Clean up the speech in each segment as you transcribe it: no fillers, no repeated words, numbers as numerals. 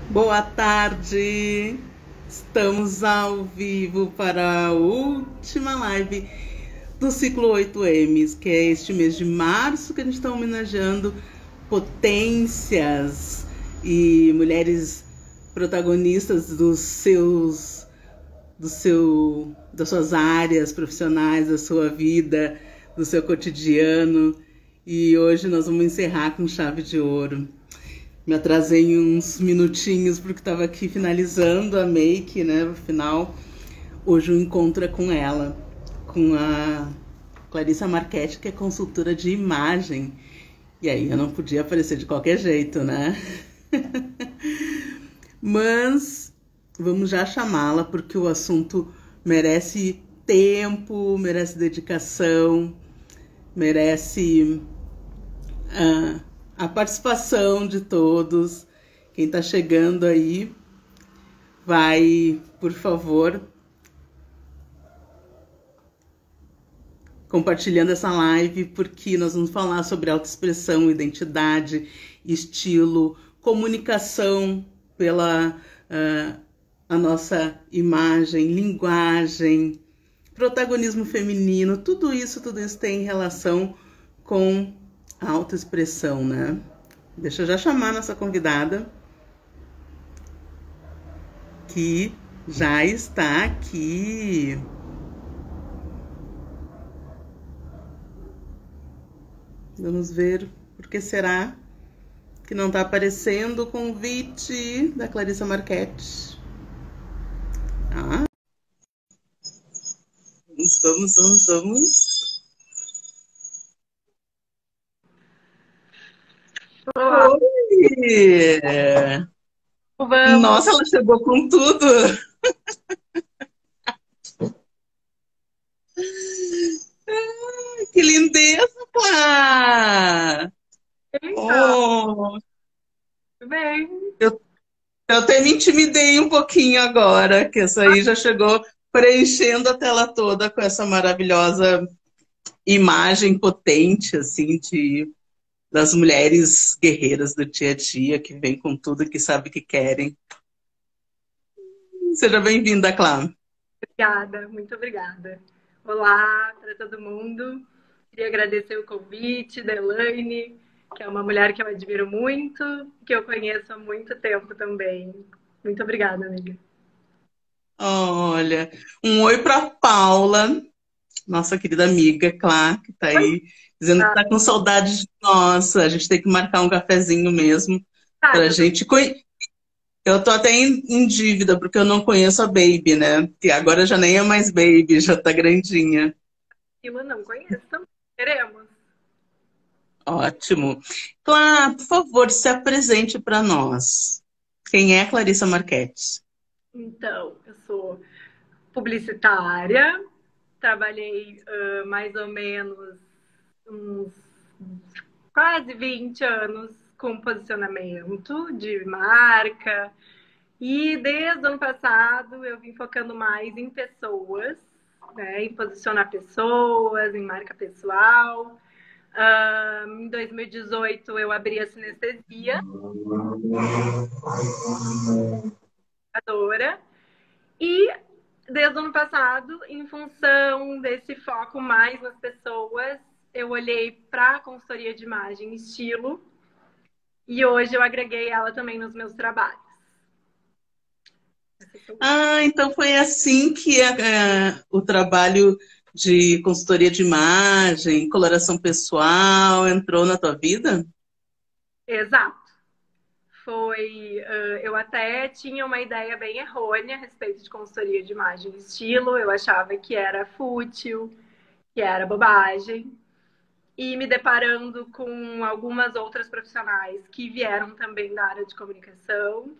Boa tarde! Estamos ao vivo para a última live do ciclo 8Ms, que é este mês de março que a gente está homenageando potências e mulheres protagonistas das suas áreas profissionais, da sua vida, do seu cotidiano. E hoje nós vamos encerrar com chave de ouro. Me atrasei uns minutinhos porque estava aqui finalizando a make, né? No final, hoje o encontro é com ela, com a Clarissa Marchetti, que é consultora de imagem. E aí eu não podia aparecer de qualquer jeito, né? Mas vamos já chamá-la porque o assunto merece tempo, merece dedicação, merece a participação de todos. Quem está chegando aí, vai, por favor, compartilhando essa live, porque nós vamos falar sobre autoexpressão, identidade, estilo, comunicação pela a nossa imagem, linguagem, protagonismo feminino, tudo isso tem relação com a autoexpressão, né? Deixa eu já chamar nossa convidada, que já está aqui. Vamos ver por que será que não está aparecendo o convite da Clarissa Marchetti. Ah, vamos. Olá, Oi! vamos. Nossa, ela chegou com tudo! Que lindeza, Clara! Então, Oh, tudo bem? eu, eu até me intimidei um pouquinho agora, que essa aí já chegou preenchendo a tela toda com essa maravilhosa imagem potente, assim, das mulheres guerreiras do dia a dia, que vêm com tudo, que sabem que querem. Seja bem-vinda, Clara. Obrigada, muito obrigada. Olá para todo mundo. Queria agradecer o convite da Elaine, que é uma mulher que eu admiro muito, que eu conheço há muito tempo também. Muito obrigada, amiga. Olha, um oi para Paula, nossa querida amiga, Clara, que está Oi, aí dizendo que ah, está com saudade de nós. A gente tem que marcar um cafezinho mesmo tá, para a já tô gente. Eu tô até em dívida, porque eu não conheço a Baby, né? Que agora já nem é mais Baby, já tá grandinha. aquilo, não conheço também. Queremos. Ótimo. Clara, por favor, se apresente para nós. Quem é Clarissa Marchetti? Então, eu sou publicitária, trabalhei mais ou menos uns quase 20 anos com posicionamento de marca. E desde o ano passado eu vim focando mais em pessoas, né, em posicionar pessoas, em marca pessoal. Em 2018 eu abri a Sinestesia, adora. E desde o ano passado, em função desse foco mais nas pessoas, eu olhei para a consultoria de imagem e estilo e hoje eu agreguei ela também nos meus trabalhos. Ah, então foi assim que o trabalho de consultoria de imagem, coloração pessoal entrou na tua vida? Exato. Foi, eu até tinha uma ideia bem errônea a respeito de consultoria de imagem e estilo. Eu achava que era fútil, que era bobagem. E me deparando com algumas outras profissionais que vieram também da área de comunicação,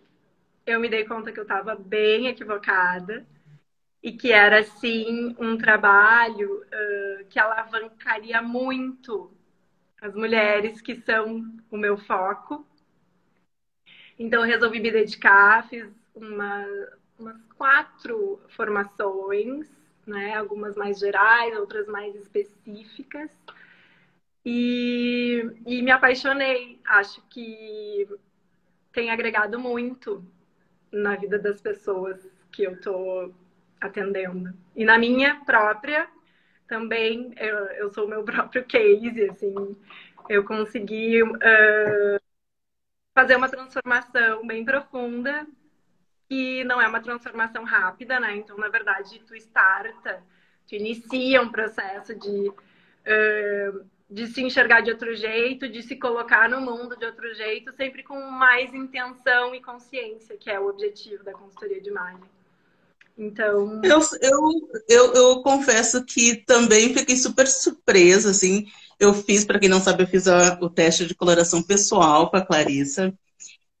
eu me dei conta que eu estava bem equivocada e que era, sim, um trabalho que alavancaria muito as mulheres que são o meu foco. Então, eu resolvi me dedicar, fiz umas 4 formações, né? Algumas mais gerais, outras mais específicas. E me apaixonei. Acho que tem agregado muito. na vida das pessoas que eu tô atendendo. E na minha própria, também, eu sou o meu próprio case, assim, eu consegui fazer uma transformação bem profunda, e não é uma transformação rápida, né? Então, na verdade, tu inicia um processo de se enxergar de outro jeito, de se colocar no mundo de outro jeito, sempre com mais intenção e consciência, que é o objetivo da consultoria de imagem. Então, eu confesso que também fiquei super surpresa, assim. Eu fiz, para quem não sabe, eu fiz o teste de coloração pessoal com a Clarissa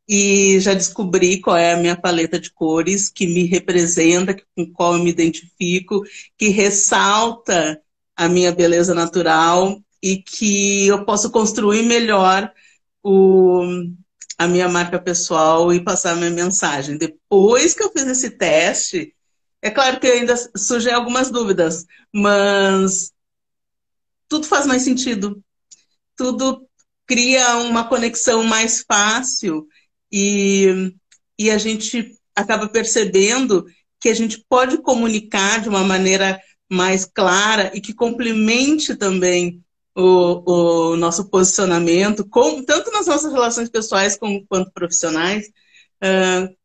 e já descobri qual é a minha paleta de cores que me representa, com qual eu me identifico, que ressalta a minha beleza natural e que eu posso construir melhor o, a minha marca pessoal e passar a minha mensagem. Depois que eu fiz esse teste, é claro que ainda surgem algumas dúvidas, mas tudo faz mais sentido. Tudo cria uma conexão mais fácil e a gente acaba percebendo que a gente pode comunicar de uma maneira mais clara e que complemente também o nosso posicionamento, tanto nas nossas relações pessoais quanto profissionais,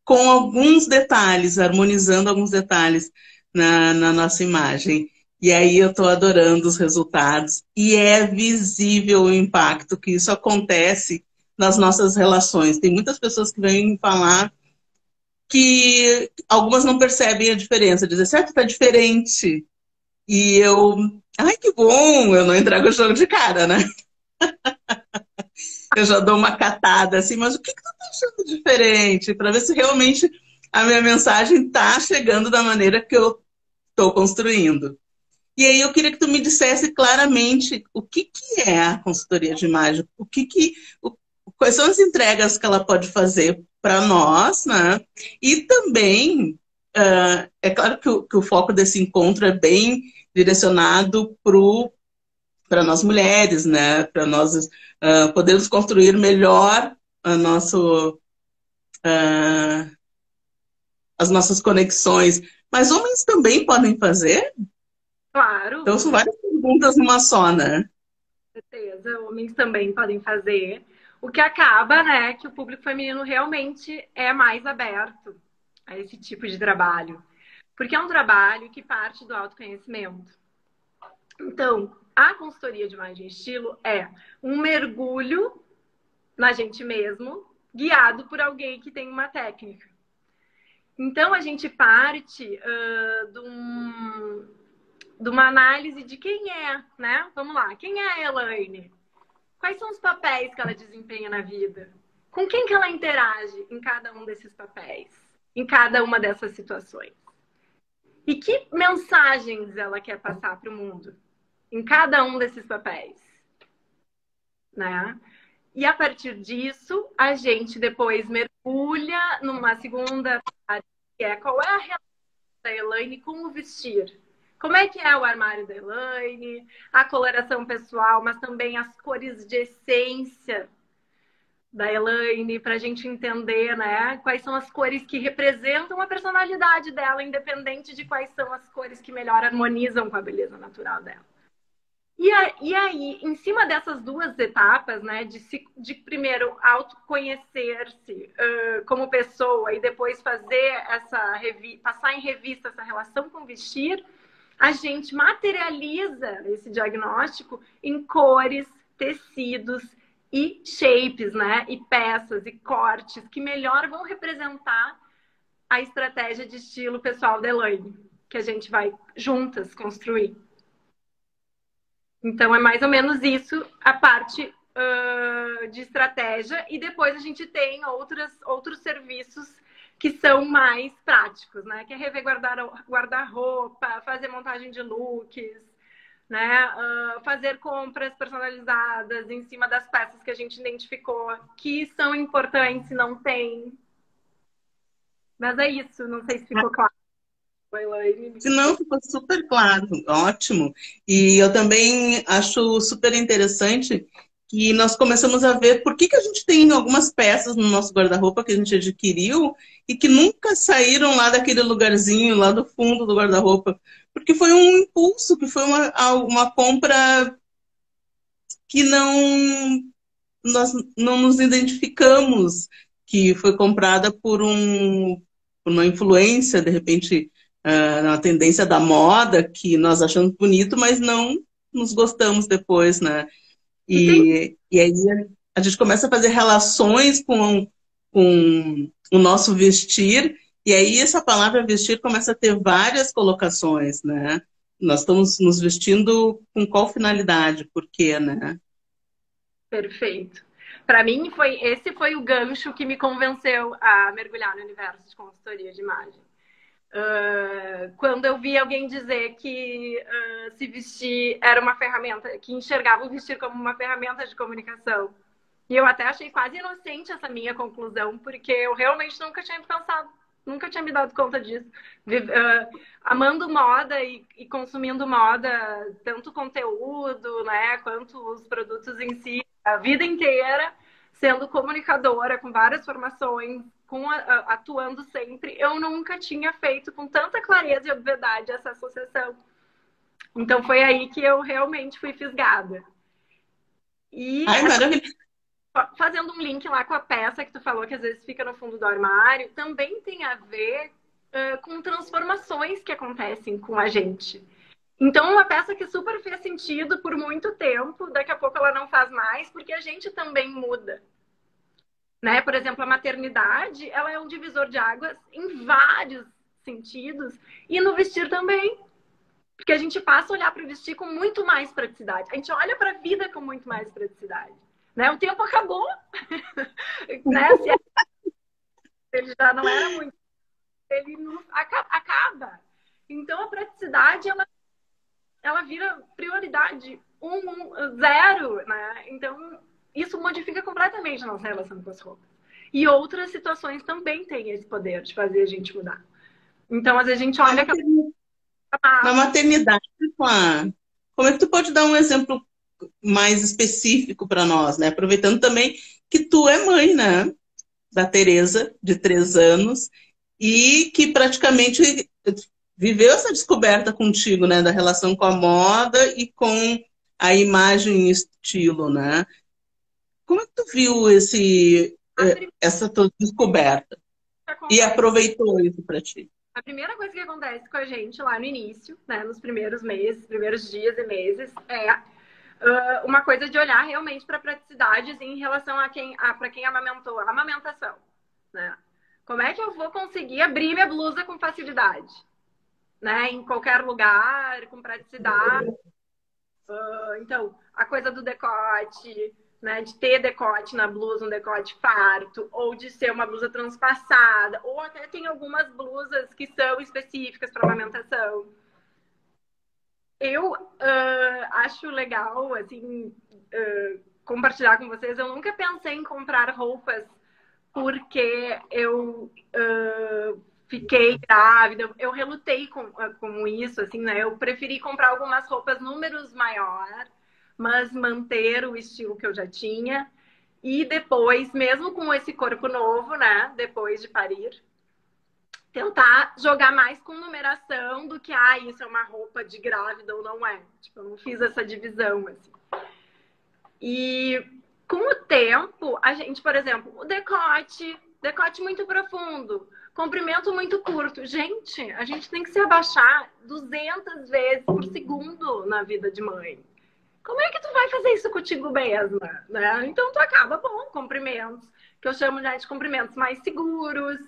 com alguns detalhes, harmonizando alguns detalhes na nossa imagem. E aí eu estou adorando os resultados. E é visível o impacto que isso acontece nas nossas relações. Tem muitas pessoas que vêm falar que algumas não percebem a diferença. Dizem assim, tá diferente. E eu, ai, que bom, eu não entrego o jogo de cara, né? Eu já dou uma catada assim, mas o que tu tá achando diferente? Para ver se realmente a minha mensagem tá chegando da maneira que eu estou construindo. E aí eu queria que tu me dissesse claramente o que é a consultoria de imagem, quais são as entregas que ela pode fazer para nós, né? E também, é claro que o foco desse encontro é bem direcionado para nós mulheres, né? Para nós podermos construir melhor as nossas conexões. Mas homens também podem fazer? claro, Então são várias perguntas numa só, né? certeza, homens também podem fazer. O que acaba, né, que o público feminino realmente é mais aberto a esse tipo de trabalho. Porque é um trabalho que parte do autoconhecimento. Então, a consultoria de imagem e estilo é um mergulho na gente mesmo, guiado por alguém que tem uma técnica. Então, a gente parte de uma análise de quem é, né? Vamos lá, quem é a Elaine? Quais são os papéis que ela desempenha na vida? Com quem que ela interage em cada um desses papéis? Em cada uma dessas situações? E que mensagens ela quer passar para o mundo? Em cada um desses papéis? Né? E a partir disso, a gente depois mergulha numa segunda área, que é qual é a relação da Elaine com o vestir. Como é que é o armário da Elaine, a coloração pessoal, mas também as cores de essência da Elaine, para a gente entender, né, quais são as cores que representam a personalidade dela, independente de quais são as cores que melhor harmonizam com a beleza natural dela. E aí, em cima dessas duas etapas, né, de primeiro autoconhecer-se como pessoa e depois fazer passar em revista essa relação com vestir, a gente materializa esse diagnóstico em cores, tecidos e shapes, né, e peças e cortes que melhor vão representar a estratégia de estilo pessoal da Elaine, que a gente vai juntas construir. Então, é mais ou menos isso a parte de estratégia. E depois a gente tem outros serviços que são mais práticos, né? Que é rever guarda-roupa, fazer montagem de looks, né? Fazer compras personalizadas em cima das peças que a gente identificou que são importantes e não tem. Mas é isso, não sei se ficou claro. Se não, ficou super claro, ótimo. E eu também acho super interessante que nós começamos a ver por que a gente tem algumas peças no nosso guarda-roupa que a gente adquiriu e que nunca saíram lá daquele lugarzinho, lá do fundo do guarda-roupa. Porque foi um impulso, que foi uma compra que nós não nos identificamos, que foi comprada por uma influência, de repente, na tendência da moda, que nós achamos bonito, mas não nos gostamos depois, né? E aí a gente começa a fazer relações com o nosso vestir, e aí essa palavra vestir começa a ter várias colocações, né? Nós estamos nos vestindo com qual finalidade? Por quê, né? Perfeito. Para mim, esse foi o gancho que me convenceu a mergulhar no universo de consultoria de imagem. Quando eu vi alguém dizer que se vestir era uma ferramenta, que enxergava o vestir como uma ferramenta de comunicação. E eu até achei quase inocente essa minha conclusão, porque eu realmente nunca tinha pensado, nunca tinha me dado conta disso. Amando moda e consumindo moda, tanto conteúdo, né, quanto os produtos em si, a vida inteira, sendo comunicadora, com várias formações, atuando sempre, eu nunca tinha feito com tanta clareza e obviedade essa associação. Então foi aí que eu realmente fui fisgada. E Ai, maravilha. fazendo um link lá com a peça que tu falou, que às vezes fica no fundo do armário, também tem a ver com transformações que acontecem com a gente. Então, uma peça que super fez sentido por muito tempo, daqui a pouco ela não faz mais, porque a gente também muda. Né? Por exemplo, a maternidade, ela é um divisor de águas em vários sentidos, e no vestir também. Porque a gente passa a olhar para o vestir com muito mais praticidade. A gente olha para a vida com muito mais praticidade. Né? O tempo acabou. Né? Ele já não era muito. Ele não, acaba. Então, a praticidade, ela vira prioridade 0, né? Então, isso modifica completamente a nossa relação com as roupas. E outras situações também têm esse poder de fazer a gente mudar. Então, às vezes a gente olha... Na maternidade, como é que tu pode dar um exemplo mais específico para nós, né? Aproveitando também que tu é mãe, né? Da Tereza, de 3 anos, e que praticamente viveu essa descoberta contigo, né? Da relação com a moda e com a imagem e estilo, né? Como é que tu viu essa tua descoberta? E aproveitou isso para ti? A primeira coisa que acontece com a gente lá no início, né, nos primeiros meses, primeiros dias e meses, é uma coisa de olhar realmente para praticidades em relação para quem amamentou, a amamentação. Né? Como é que eu vou conseguir abrir minha blusa com facilidade? Né? Em qualquer lugar, com praticidade. Então, a coisa do decote, né, de ter decote na blusa, um decote farto, ou de ser uma blusa transpassada, ou até tem algumas blusas que são específicas para amamentação. Eu acho legal, assim, compartilhar com vocês. Eu nunca pensei em comprar roupas porque eu fiquei grávida. Eu relutei com isso, assim, né? Eu preferi comprar algumas roupas números maior, mas manter o estilo que eu já tinha. E depois, mesmo com esse corpo novo, né? Depois de parir, tentar jogar mais com numeração do que, isso é uma roupa de grávida ou não é. Tipo, eu não fiz essa divisão, assim. E com o tempo, a gente, por exemplo, o decote muito profundo, comprimento muito curto. Gente, a gente tem que se abaixar 200 vezes por segundo na vida de mãe. Como é que tu vai fazer isso contigo mesma? Né? Então, tu acaba com comprimentos, que eu chamo de comprimentos mais seguros,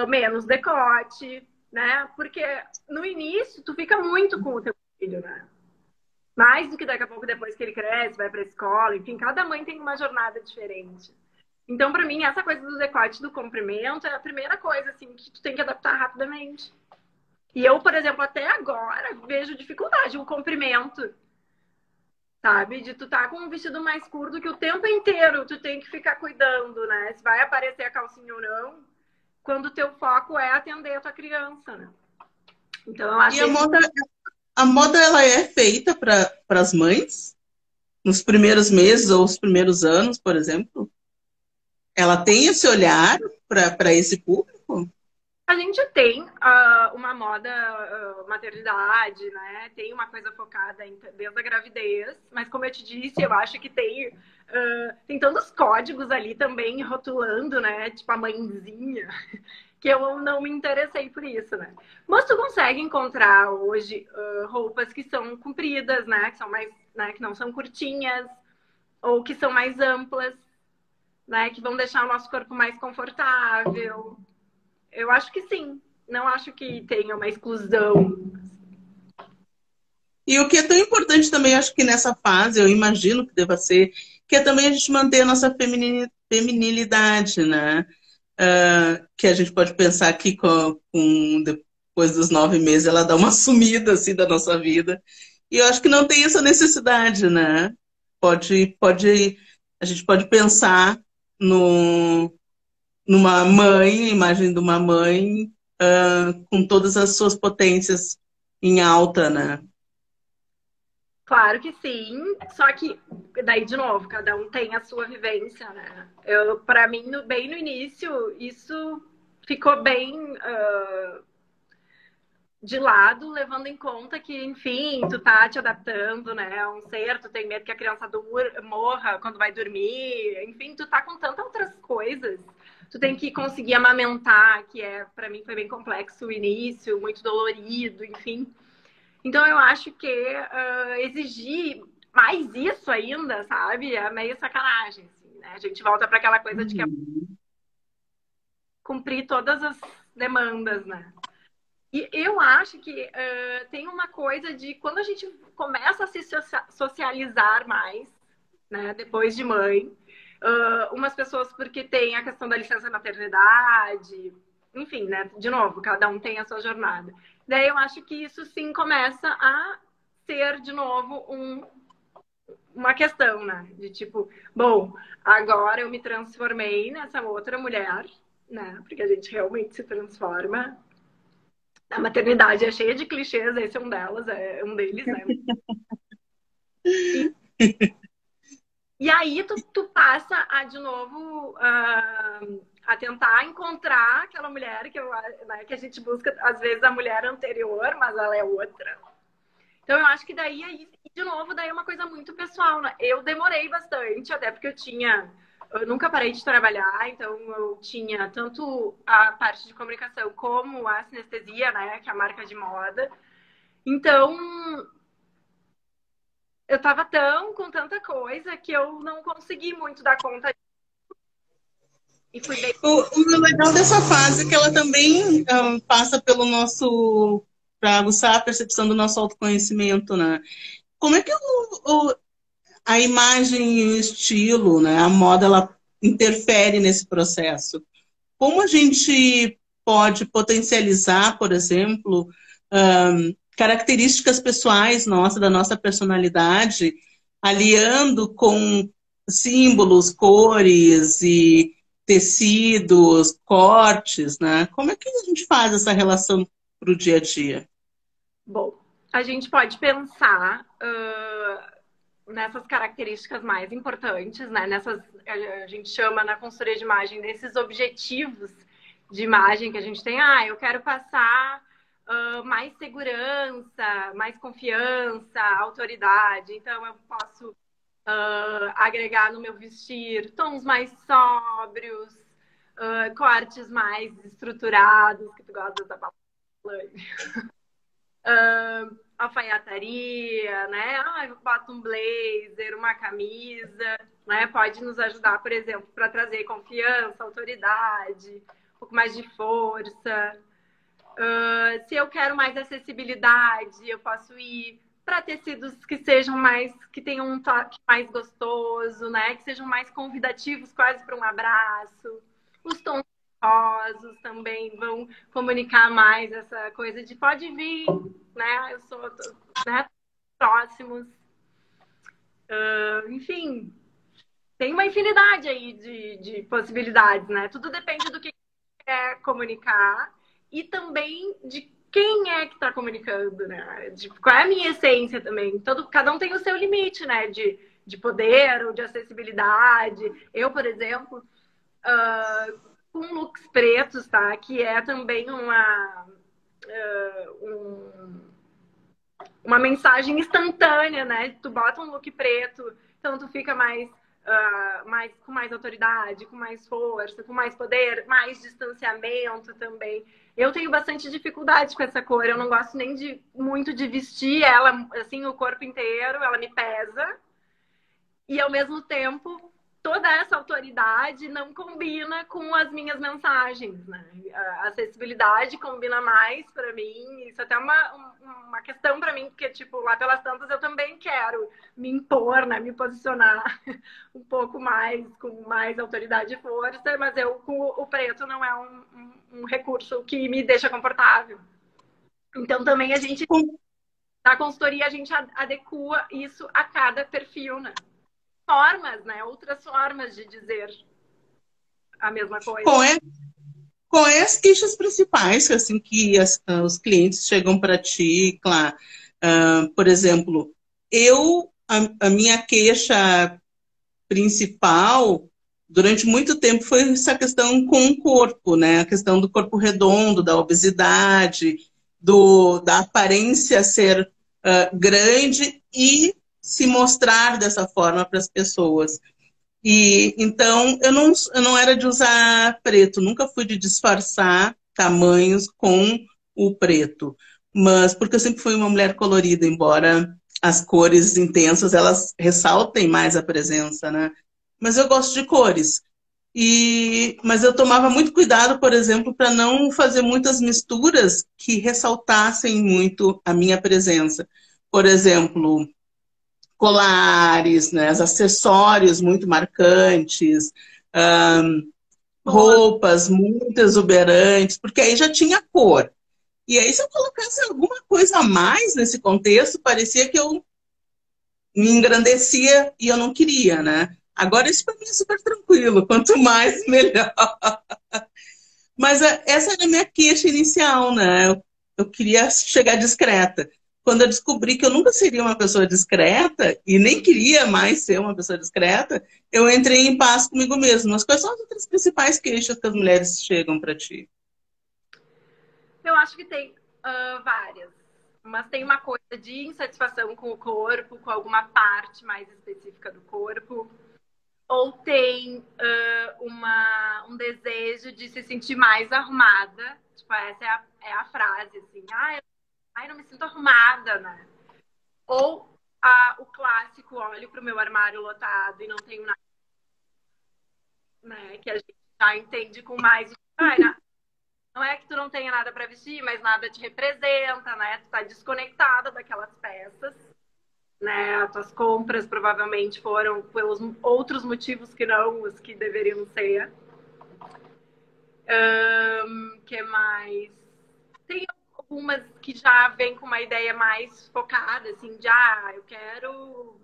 menos decote, né? Porque no início, tu fica muito com o teu filho, né? Mais do que daqui a pouco, depois que ele cresce, vai pra escola, enfim, cada mãe tem uma jornada diferente. Então, pra mim, essa coisa do decote, do comprimento, é a primeira coisa, assim, que tu tem que adaptar rapidamente. E eu, por exemplo, até agora, vejo dificuldade, o comprimento, sabe? De tu tá com um vestido mais curto que o tempo inteiro tu tem que ficar cuidando, né? Se vai aparecer a calcinha ou não, quando o teu foco é atender a tua criança, né? Então, eu acho a moda ela é feita para as mães? nos primeiros meses ou os primeiros anos, por exemplo? Ela tem esse olhar para esse público? A gente tem uma moda maternidade, né? Tem uma coisa focada desde a gravidez, mas como eu te disse, eu acho que tem tantos códigos ali também rotulando, né? Tipo a mãezinha, que eu não me interessei por isso, né? Mas tu consegue encontrar hoje roupas que são compridas, né? Que são mais, né? Que não são curtinhas ou que são mais amplas, né? Que vão deixar o nosso corpo mais confortável. Eu acho que sim. Não acho que tenha uma exclusão. E o que é tão importante também, acho que nessa fase, eu imagino que deva ser, que é também a gente manter a nossa feminilidade, né? Que a gente pode pensar que depois dos 9 meses ela dá uma sumida assim da nossa vida. E eu acho que não tem essa necessidade, né? A gente pode pensar no, numa mãe, imagem de uma mãe com todas as suas potências em alta, né? Claro que sim, só que daí de novo, cada um tem a sua vivência, né? Para mim, bem no início, isso ficou bem de lado, levando em conta que, enfim, tu tá te adaptando, né? A um ser, tu tem medo que a criança morra quando vai dormir, enfim, tu tá com tantas outras coisas. Tu tem que conseguir amamentar, que para mim foi bem complexo o início, muito dolorido, enfim. Então eu acho que exigir mais isso ainda, sabe? É meio sacanagem, assim, né? A gente volta para aquela coisa de que é cumprir todas as demandas, né? E eu acho que tem uma coisa de quando a gente começa a se socializar mais, né, depois de mãe, umas pessoas porque tem a questão da licença maternidade, enfim, né, de novo, cada um tem a sua jornada. Daí eu acho que isso sim começa a ser de novo uma questão, né, de tipo, bom, agora eu me transformei nessa outra mulher, né, porque a gente realmente se transforma. A maternidade é cheia de clichês, esse é um deles, né? E, e aí tu passa a, de novo, a tentar encontrar aquela mulher né, que a gente busca, às vezes, a mulher anterior, mas ela é outra. Então, eu acho que daí, de novo, daí é uma coisa muito pessoal, né? Eu demorei bastante, até porque eu nunca parei de trabalhar, então eu tinha tanto a parte de comunicação como a sinestesia, né, que é a marca de moda. Então, eu tava com tanta coisa que eu não consegui muito dar conta. E fui bem. O legal dessa fase é que ela também passa pelo nosso, para aguçar a percepção do nosso autoconhecimento, né? Como é que a imagem e o estilo, né, a moda, ela interfere nesse processo? Como a gente pode potencializar, por exemplo, características pessoais nossas, da nossa personalidade, aliando com símbolos, cores e tecidos, cortes, né? Como é que a gente faz essa relação para o dia a dia? Bom, a gente pode pensar nessas características mais importantes, né? A gente chama na consultoria de imagem desses objetivos de imagem que a gente tem. Eu quero passar mais segurança, mais confiança, autoridade. Então, eu posso agregar no meu vestir tons mais sóbrios, cortes mais estruturados, que tu gosta da palavra. Alfaiataria, né? Eu boto um blazer, uma camisa, né? Pode nos ajudar, por exemplo, para trazer confiança, autoridade, um pouco mais de força. Se eu quero mais acessibilidade, eu posso ir para tecidos que sejam que tenham um toque mais gostoso, né? Que sejam mais convidativos, quase para um abraço. Os tons rosos também vão comunicar mais essa coisa de pode vir, né? Eu sou, né? Próximos. Enfim, tem uma infinidade aí de possibilidades, né? Tudo depende do que quer comunicar e também de quem é que está comunicando, né? Qual é a minha essência também. Cada um tem o seu limite, né? De de poder ou de acessibilidade. Eu, por exemplo, com looks pretos, tá? Que é também uma mensagem instantânea, né? Tu bota um look preto, então tu fica com mais autoridade, com mais força, com mais poder, mais distanciamento também. Eu tenho bastante dificuldade com essa cor, eu não gosto nem muito de vestir ela, assim, o corpo inteiro, ela me pesa. E, ao mesmo tempo, toda essa autoridade não combina com as minhas mensagens, né? A acessibilidade combina mais para mim. Isso é até uma questão para mim, porque, tipo, lá pelas tantas eu também quero me impor, né? Me posicionar um pouco mais, com mais autoridade e força, mas o preto não é um recurso que me deixa confortável. Então, também na consultoria, a gente adequa isso a cada perfil, né? Formas, né? Outras formas de dizer a mesma coisa. Qual é as queixas principais assim, que os clientes chegam para ti, claro? Por exemplo, a minha queixa principal, durante muito tempo, foi essa questão com o corpo, né? A questão do corpo redondo, da obesidade, da aparência ser grande e se mostrar dessa forma para as pessoas. E então eu não era de usar preto, nunca fui de disfarçar tamanhos com o preto, mas porque eu sempre fui uma mulher colorida, embora as cores intensas elas ressaltem mais a presença, né? Mas eu gosto de cores. Mas eu tomava muito cuidado, por exemplo, para não fazer muitas misturas que ressaltassem muito a minha presença. Por exemplo, colares, né, acessórios muito marcantes, roupas muito exuberantes, porque aí já tinha cor. E aí, se eu colocasse alguma coisa a mais nesse contexto, parecia que eu me engrandecia e eu não queria, né? Agora, isso para mim é super tranquilo, quanto mais, melhor. Mas essa era a minha queixa inicial, né? Eu queria chegar discreta. Quando eu descobri que eu nunca seria uma pessoa discreta e nem queria mais ser uma pessoa discreta, eu entrei em paz comigo mesma. Mas quais são as outras principais queixas que as mulheres chegam para ti? Eu acho que tem várias. Mas tem uma coisa de insatisfação com o corpo, com alguma parte mais específica do corpo. Ou tem um desejo de se sentir mais arrumada. Tipo, essa é a frase, assim. Ai, não me sinto arrumada, né? Ou o clássico, olho pro meu armário lotado e não tenho nada, né? Que a gente já entende com mais... Não é que tu não tenha nada para vestir, mas nada te representa, né? Tu tá desconectada daquelas peças, né? As tuas compras provavelmente foram pelos outros motivos que não os que deveriam ser. Que mais? Tem algumas que já vêm com uma ideia mais focada, assim, de eu quero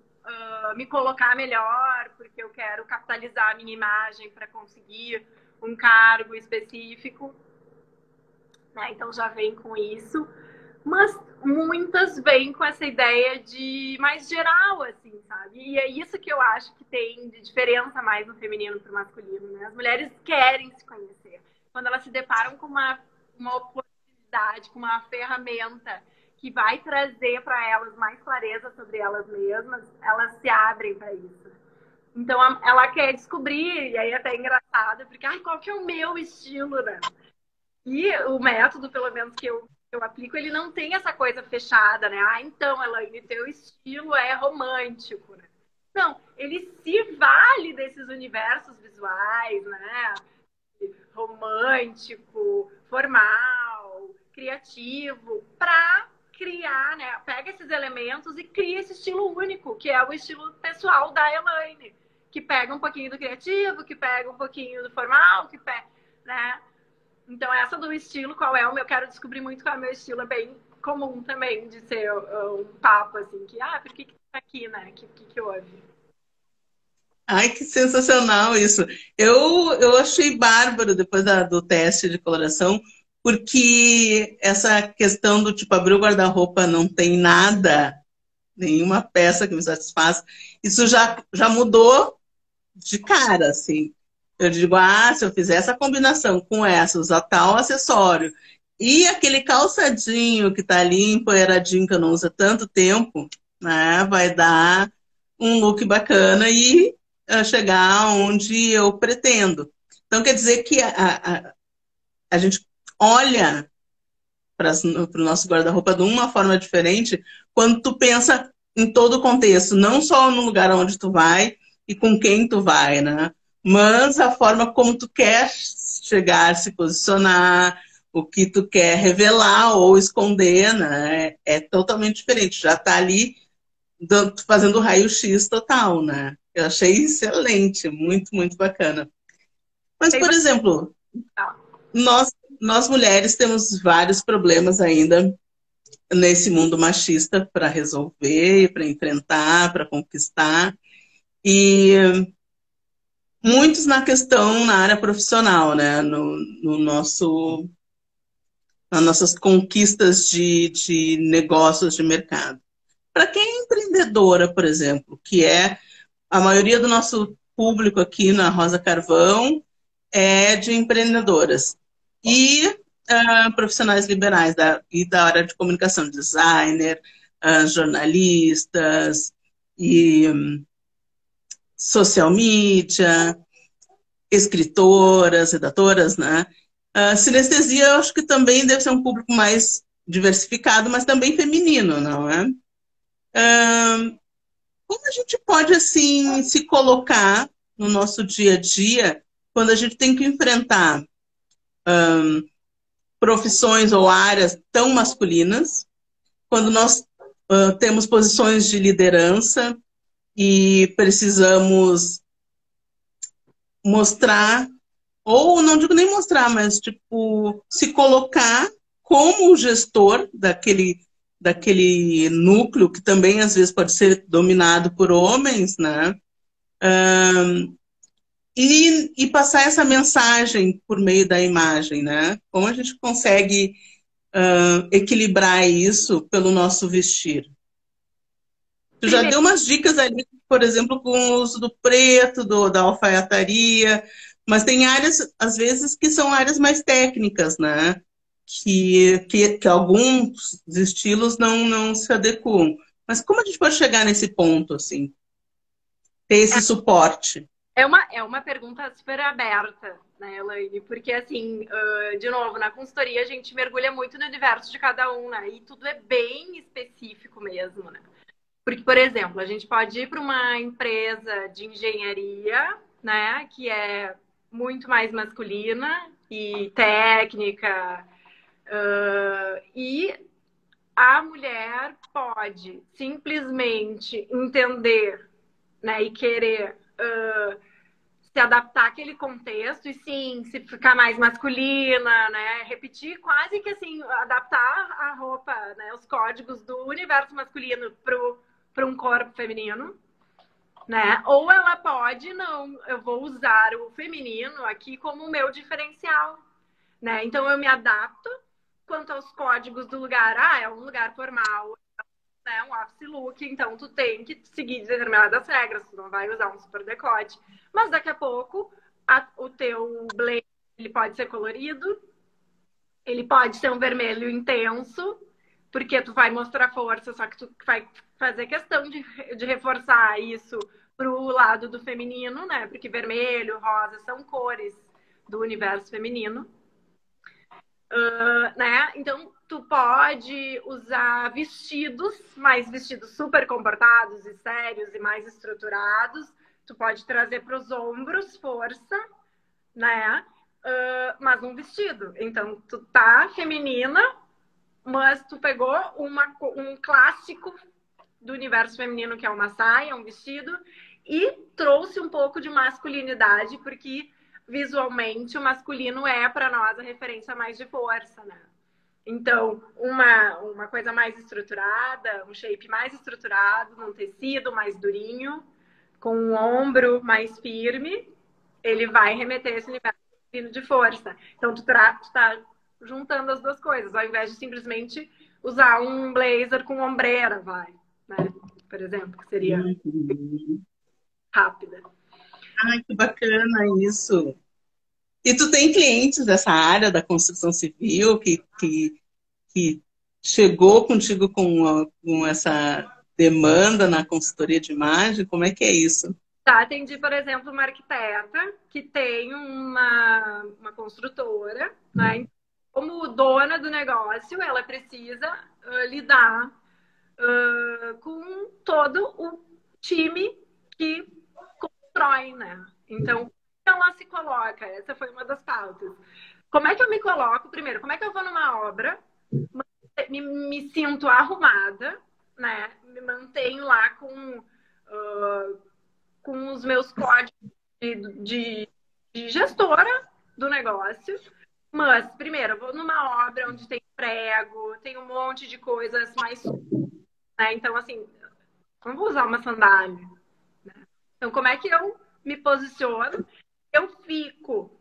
me colocar melhor, porque eu quero capitalizar a minha imagem para conseguir um cargo específico. Né? Então já vem com isso. Mas muitas vêm com essa ideia de mais geral, assim, sabe? E é isso que eu acho que tem de diferença mais no feminino para o masculino, né? As mulheres querem se conhecer. Quando elas se deparam com uma oportunidade, com uma ferramenta que vai trazer para elas mais clareza sobre elas mesmas, elas se abrem para isso. Então ela quer descobrir, e aí até é engraçado, porque qual que é o meu estilo, né? E o método, pelo menos que eu aplico, ele não tem essa coisa fechada, né? Então, Elaine, teu estilo é romântico, né? Não, ele se vale desses universos visuais, né? Romântico, formal, criativo, para criar, né? Pega esses elementos e cria esse estilo único, que é o estilo pessoal da Elaine, que pega um pouquinho do criativo, que pega um pouquinho do formal, que pega, né? Então, essa do estilo, qual é o meu? Eu quero descobrir muito qual é o meu estilo. É bem comum também de ser um papo, assim, que, por que tá aqui, né? Que houve? Ai, que sensacional isso. Eu achei bárbaro depois do teste de coloração, porque essa questão do tipo, abrir o guarda-roupa não tem nada, nenhuma peça que me satisfaz. Isso já mudou de cara, assim. Eu digo, se eu fizer essa combinação com essa, usar tal acessório, e aquele calçadinho que tá ali empoeiradinho, que eu não uso há tanto tempo, né, vai dar um look bacana e chegar onde eu pretendo. Então, quer dizer que a gente olha para o nosso guarda-roupa de uma forma diferente quando tu pensa em todo o contexto, não só no lugar onde tu vai e com quem tu vai, né? Mas a forma como tu quer chegar, se posicionar, o que tu quer revelar ou esconder, né? É totalmente diferente. Já tá ali fazendo raio-x total, né? Eu achei excelente, muito, muito bacana. Mas, Tem por uma... exemplo, nós, nós mulheres temos vários problemas ainda nesse mundo machista para resolver, para enfrentar, para conquistar. E muitos na questão na área profissional, né? No nosso, nas nossas conquistas de negócios de mercado. Para quem é empreendedora, por exemplo, que é a maioria do nosso público aqui na Rosa Carvão é de empreendedoras. E profissionais liberais e da área de comunicação, designer, jornalistas e social media, escritoras, redatoras, né? Sinestesia, eu acho que também deve ser um público mais diversificado, mas também feminino, não é? Como a gente pode, assim, se colocar no nosso dia a dia quando a gente tem que enfrentar profissões ou áreas tão masculinas, quando nós temos posições de liderança e precisamos mostrar, ou não digo nem mostrar, mas tipo, se colocar como gestor daquele núcleo, que também às vezes pode ser dominado por homens, né? E passar essa mensagem por meio da imagem, né? Como a gente consegue equilibrar isso pelo nosso vestir? Tu já Primeiro, deu umas dicas ali, por exemplo, com o uso do preto, da alfaiataria, mas tem áreas, às vezes, que são áreas mais técnicas, né? Que alguns estilos não se adequam. Mas como a gente pode chegar nesse ponto, assim? Ter esse suporte? é uma pergunta super aberta, né, Elaine? Porque, assim, de novo, na consultoria a gente mergulha muito no universo de cada um, né? E tudo é bem específico mesmo, né? Porque, por exemplo, a gente pode ir para uma empresa de engenharia, né, que é muito mais masculina e técnica, e a mulher pode simplesmente entender, né, e querer se adaptar àquele contexto e sim, se ficar mais masculina, né, repetir quase que assim, adaptar a roupa, né, os códigos do universo masculino para um corpo feminino, né? Ou ela pode, não, eu vou usar o feminino aqui como o meu diferencial, né? Então eu me adapto quanto aos códigos do lugar. É um lugar formal, né? Um office look, então tu tem que seguir determinadas regras, tu não vai usar um super decote. Mas daqui a pouco o teu blazer ele pode ser colorido, ele pode ser um vermelho intenso, porque tu vai mostrar força, só que tu vai fazer questão de reforçar isso pro lado do feminino, né? Porque vermelho, rosa são cores do universo feminino. Né? Então, tu pode usar vestidos, mais vestidos super comportados e sérios e mais estruturados. Tu pode trazer para os ombros força, né? Mas um vestido. Então, tu tá feminina, mas tu pegou um clássico do universo feminino, que é uma saia, um vestido, e trouxe um pouco de masculinidade, porque visualmente o masculino é para nós a referência mais de força, né? Então, uma coisa mais estruturada, um shape mais estruturado, num tecido mais durinho, com um ombro mais firme, ele vai remeter esse universo de força. Então, tu tá juntando as duas coisas, ao invés de simplesmente usar um blazer com ombreira, vai. né? Por exemplo, que seria Uhum. rápida. Ai, que bacana isso. E tu tem clientes dessa área da construção civil que chegou contigo com essa demanda na consultoria de imagem? Como é que é isso? Tá, atendi, por exemplo, uma arquiteta que tem uma construtora, né? Então, como dona do negócio, ela precisa lidar com todo o time que constrói, né? Então, como ela se coloca? Essa foi uma das pautas. Como é que eu me coloco? Primeiro, como é que eu vou numa obra, me sinto arrumada, né? Me mantenho lá com os meus códigos de gestora do negócio. Mas, primeiro, eu vou numa obra onde tem prego, tem um monte de coisas mais. Né? Então, assim, não vou usar uma sandália. Né? Então, como é que eu me posiciono? Eu fico.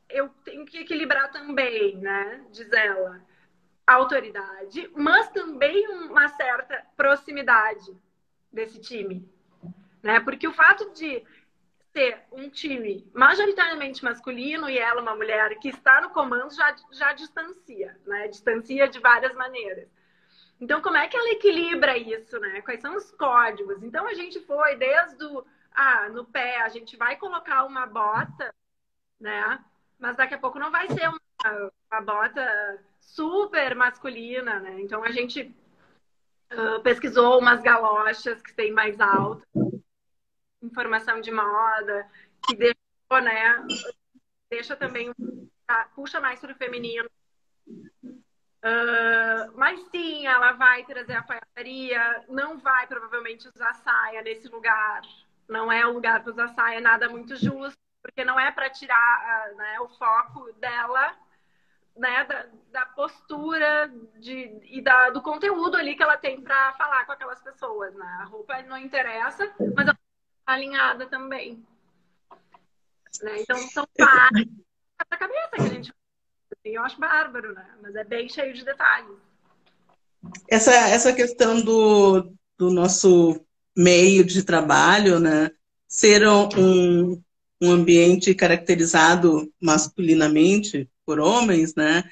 Eu tenho que equilibrar também, né? Diz ela, a autoridade, mas também uma certa proximidade desse time. Né? Porque o fato de ser um time majoritariamente masculino e ela uma mulher que está no comando já distancia, né? Distancia de várias maneiras. Então, como é que ela equilibra isso, né? Quais são os códigos? Então, a gente foi desde no pé, a gente vai colocar uma bota, né? Mas daqui a pouco não vai ser uma bota super masculina, né? Então, a gente pesquisou umas galochas que tem mais alto, informação de moda, que deixou, né? Deixa também, puxa mais para o feminino. Mas sim, ela vai trazer a alfaiataria, não vai provavelmente usar saia nesse lugar. Não é o lugar para usar saia, nada muito justo, porque não é para tirar né, o foco dela, né, da postura do conteúdo ali que ela tem para falar com aquelas pessoas. Né? A roupa não interessa, mas ela está alinhada também. Né? Então, são várias da cabeça que a gente eu acho bárbaro, né? Mas é bem cheio de detalhes. Essa questão do nosso meio de trabalho, né, ser um ambiente caracterizado masculinamente por homens, né,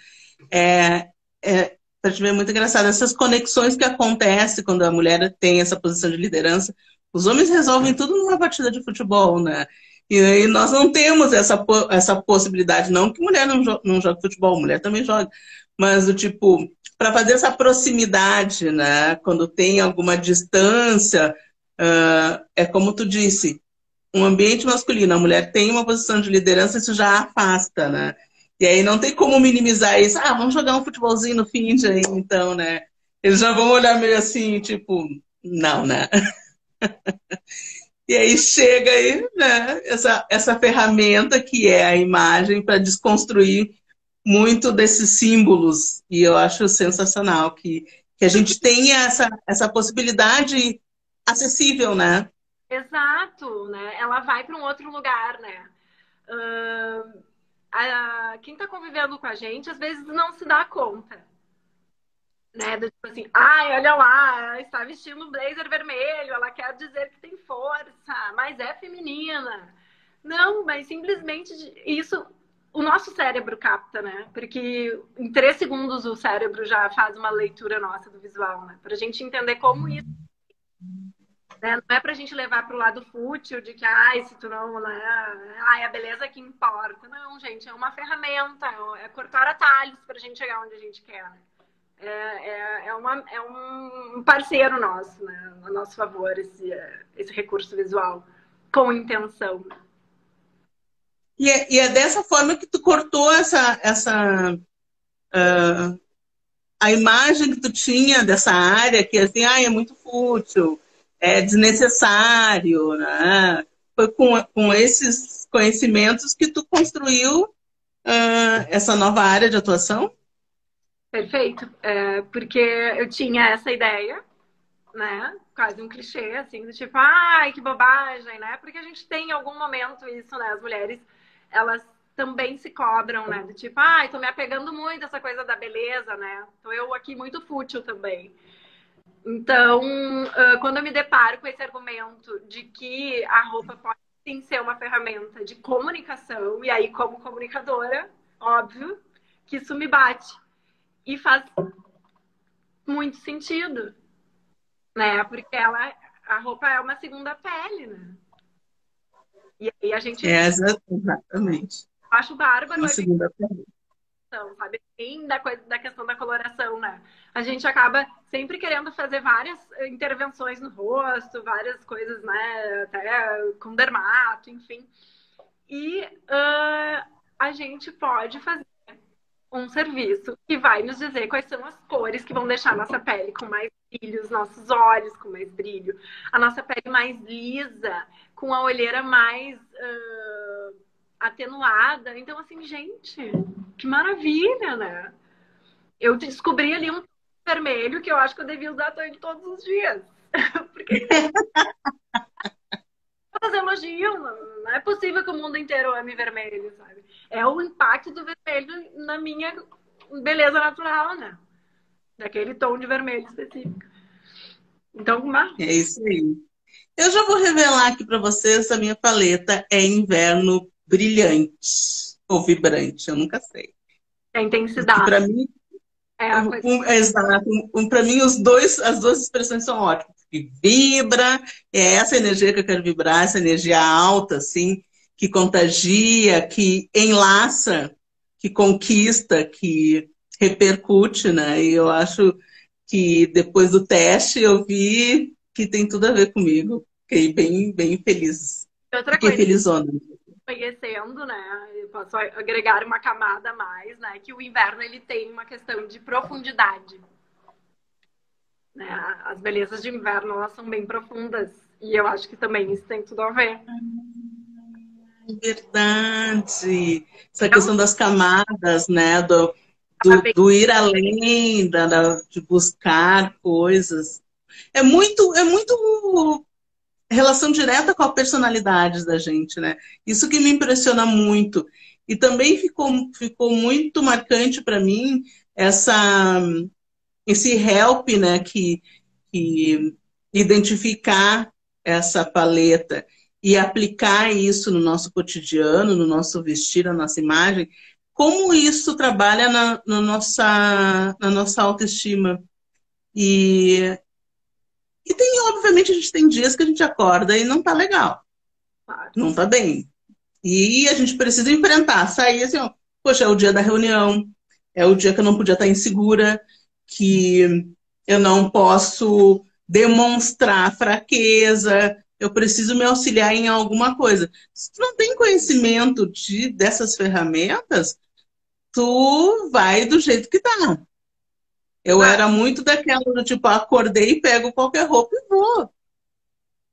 para te ver, é muito engraçado. Essas conexões que acontecem quando a mulher tem essa posição de liderança, os homens resolvem tudo numa partida de futebol, né? E aí nós não temos essa possibilidade, não que mulher não jogue futebol, mulher também joga, mas do tipo, para fazer essa proximidade, né? Quando tem alguma distância, é como tu disse, um ambiente masculino, a mulher tem uma posição de liderança, isso já afasta, né? E aí não tem como minimizar isso. Ah, vamos jogar um futebolzinho no fim de aí, então, né? Eles já vão olhar meio assim, tipo, não, né? E aí chega aí, né, essa ferramenta que é a imagem para desconstruir muito desses símbolos. E eu acho sensacional que a gente tenha essa possibilidade acessível, né? Exato, né? Ela vai para um outro lugar, né? Quem está convivendo com a gente às vezes não se dá conta, né? Do tipo assim, ai, olha lá, ela está vestindo um blazer vermelho, ela quer dizer que tem força, mas é feminina. Não, mas simplesmente isso o nosso cérebro capta, né? Porque em 3 segundos o cérebro já faz uma leitura nossa do visual, né? Para a gente entender como isso. Né? Não é pra gente levar pro lado fútil de que, ai, se tu não, né? Ai, a beleza que importa. Não, gente, é uma ferramenta, é cortar atalhos pra gente chegar onde a gente quer. Né? É um parceiro nosso, né? A nosso favor, esse recurso visual, com intenção. E é dessa forma que tu cortou a imagem que tu tinha dessa área, que assim, é muito fútil, é desnecessário, né? Foi com esses conhecimentos que tu construiu essa nova área de atuação? Perfeito. Porque eu tinha essa ideia, né? Quase um clichê, assim, do tipo, ai, que bobagem, né? Porque a gente tem em algum momento isso, né? As mulheres, elas também se cobram, né? Do tipo, ai, tô me apegando muito a essa coisa da beleza, né? Tô eu aqui muito fútil também. Então, quando eu me deparo com esse argumento de que a roupa pode sim ser uma ferramenta de comunicação, e aí, como comunicadora, óbvio que isso me bate. E faz muito sentido, né? Porque a roupa é uma segunda pele, né? E aí a gente Exatamente. acha bárbaro Uma a segunda pergunta. sabe? Tem da questão da coloração, né? A gente acaba sempre querendo fazer várias intervenções no rosto, várias coisas, né? Até com dermato, enfim. E a gente pode fazer um serviço que vai nos dizer quais são as cores que vão deixar nossa pele com mais brilho, os nossos olhos com mais brilho, a nossa pele mais lisa, com a olheira mais atenuada. Então, assim, gente, que maravilha, né? Eu descobri ali um vermelho que eu acho que eu devia usar todos os dias. Porque todas elogiam, não é possível que o mundo inteiro ame vermelho, sabe? É o impacto do vermelho na minha beleza natural, né? Daquele tom de vermelho específico. Então, É isso aí. Eu já vou revelar aqui para vocês, a minha paleta é inverno brilhante ou vibrante, eu nunca sei. a Porque intensidade para mim, é a coisa. exato, para mim as duas expressões são ótimas. Que vibra, é essa energia que eu quero vibrar, essa energia alta, assim, que contagia, que enlaça, que conquista, que repercute, né? E eu acho que depois do teste eu vi que tem tudo a ver comigo. Fiquei bem feliz. Outra Fiquei coisa, felizona. conhecendo, né? Eu posso agregar uma camada a mais, né? Que o inverno ele tem uma questão de profundidade. Né? As belezas de inverno elas são bem profundas e eu acho que também isso tem tudo a ver. Verdade. Essa Então, questão das camadas, né? tá bem, Do ir além, de buscar coisas. É muito relação direta com a personalidade da gente, né? Isso que me impressiona muito. E também ficou muito marcante para mim essa, esse help, né? Que identificar essa paleta e aplicar isso no nosso cotidiano, no nosso vestir, na nossa imagem, como isso trabalha na nossa autoestima. E, e tem, obviamente, a gente tem dias que a gente acorda e não tá legal, claro. não tá bem. E a gente precisa enfrentar, sair assim, ó, poxa, é o dia da reunião, é o dia que eu não podia estar insegura, que eu não posso demonstrar fraqueza, eu preciso me auxiliar em alguma coisa. Se tu não tem conhecimento dessas ferramentas, tu vai do jeito que tá. Eu Ah, era muito daquela do tipo, acordei, pego qualquer roupa e vou.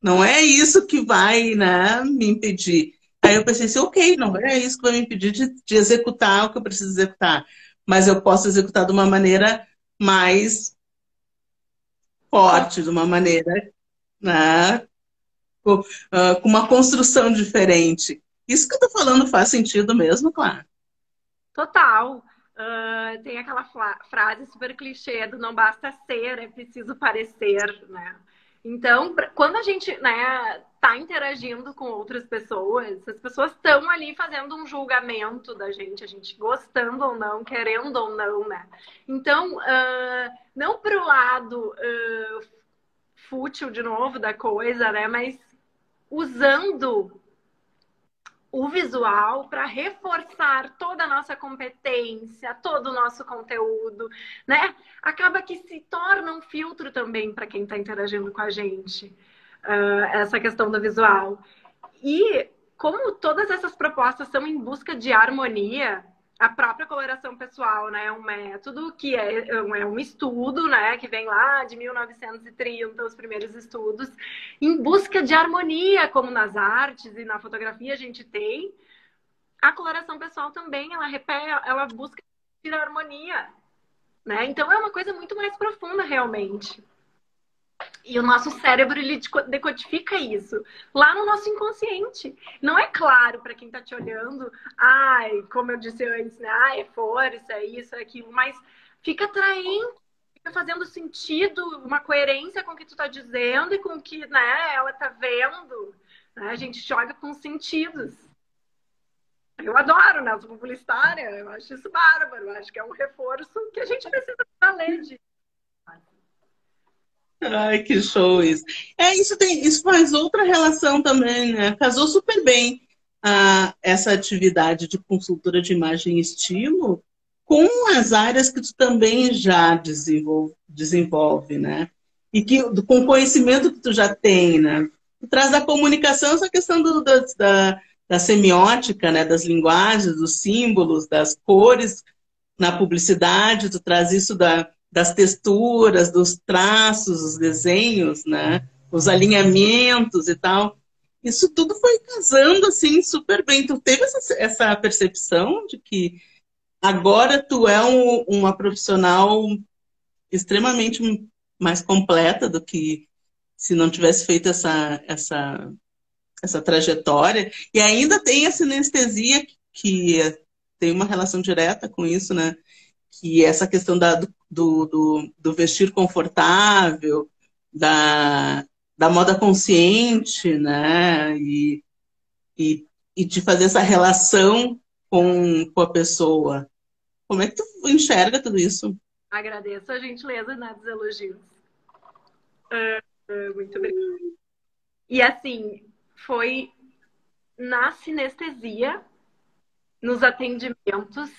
Não é isso que vai, né, me impedir. Aí eu pensei assim, ok, não é isso que vai me impedir de executar o que eu preciso executar. Mas eu posso executar de uma maneira mais com- forte, de uma maneira, né, com uma construção diferente. Isso que eu tô falando faz sentido mesmo, claro. total. Tem aquela frase super clichê do não basta ser, é preciso parecer, né? Então, quando a gente, né, tá interagindo com outras pessoas, as pessoas estão ali fazendo um julgamento da gente, a gente gostando ou não, querendo ou não, né? Então, não pro lado fútil de novo da coisa, né? Mas usando o visual para reforçar toda a nossa competência, todo o nosso conteúdo, né? Acaba que se torna um filtro também para quem está interagindo com a gente, essa questão do visual. E como todas essas propostas são em busca de harmonia, a própria coloração pessoal, né, é um método que é um estudo, né, que vem lá de 1930, os primeiros estudos, em busca de harmonia, como nas artes e na fotografia a gente tem. A coloração pessoal também, ela busca harmonia, né? Então é uma coisa muito mais profunda realmente. E o nosso cérebro, ele decodifica isso lá no nosso inconsciente. Não é claro para quem está te olhando, ai, como eu disse antes, né? Ai, é força, é isso, é aquilo, mas fica atraente, fica fazendo sentido, uma coerência com o que tu tá dizendo e com o que, né, ela tá vendo. Né? A gente joga com sentidos. Eu adoro, né? Eu sou publicitária, eu acho isso bárbaro. Eu acho que é um reforço que a gente precisa valer de. Ai, que show isso. Isso faz outra relação também, né? Casou super bem essa atividade de consultora de imagem e estilo com as áreas que tu também já desenvolve, né? E que com o conhecimento que tu já tem, né? Tu traz da comunicação essa questão da semiótica, né? Das linguagens, dos símbolos, das cores na publicidade, tu traz isso das texturas, dos traços, os desenhos, né? Os alinhamentos e tal. Isso tudo foi casando assim super bem. Tu teve essa percepção de que agora tu é uma profissional extremamente mais completa do que se não tivesse feito essa trajetória. E ainda tem a sinestesia que tem uma relação direta com isso, né? Que é essa questão do vestir confortável, da moda consciente, né? E de fazer essa relação com a pessoa. Como é que tu enxerga tudo isso? Agradeço a gentileza, né, dos elogios. Muito obrigada. E assim, foi na sinestesia, nos atendimentos,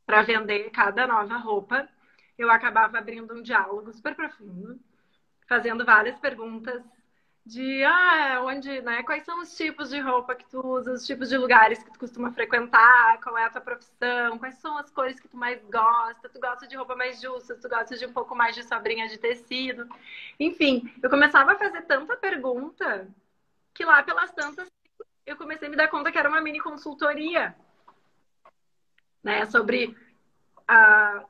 para vender cada nova roupa, eu acabava abrindo um diálogo super profundo, fazendo várias perguntas de onde, né? Quais são os tipos de roupa que tu usa, os tipos de lugares que tu costuma frequentar, qual é a tua profissão, quais são as cores que tu mais gosta, tu gosta de roupa mais justa, tu gosta de um pouco mais de sobrinha de tecido. Enfim, eu começava a fazer tanta pergunta que lá pelas tantas eu comecei a me dar conta que era uma mini consultoria, né? Sobre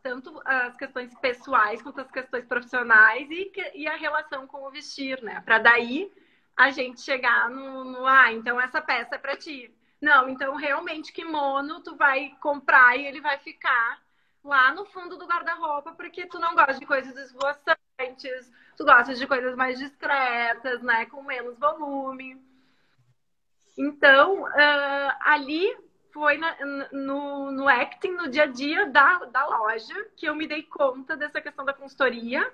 tanto as questões pessoais quanto as questões profissionais e a relação com o vestir, né? Para daí a gente chegar então essa peça é para ti. Não, então realmente kimono tu vai comprar e ele vai ficar lá no fundo do guarda-roupa porque tu não gosta de coisas esvoaçantes, tu gosta de coisas mais discretas, né? Com menos volume. Então, ali foi no acting, no dia a dia da loja, que eu me dei conta dessa questão da consultoria.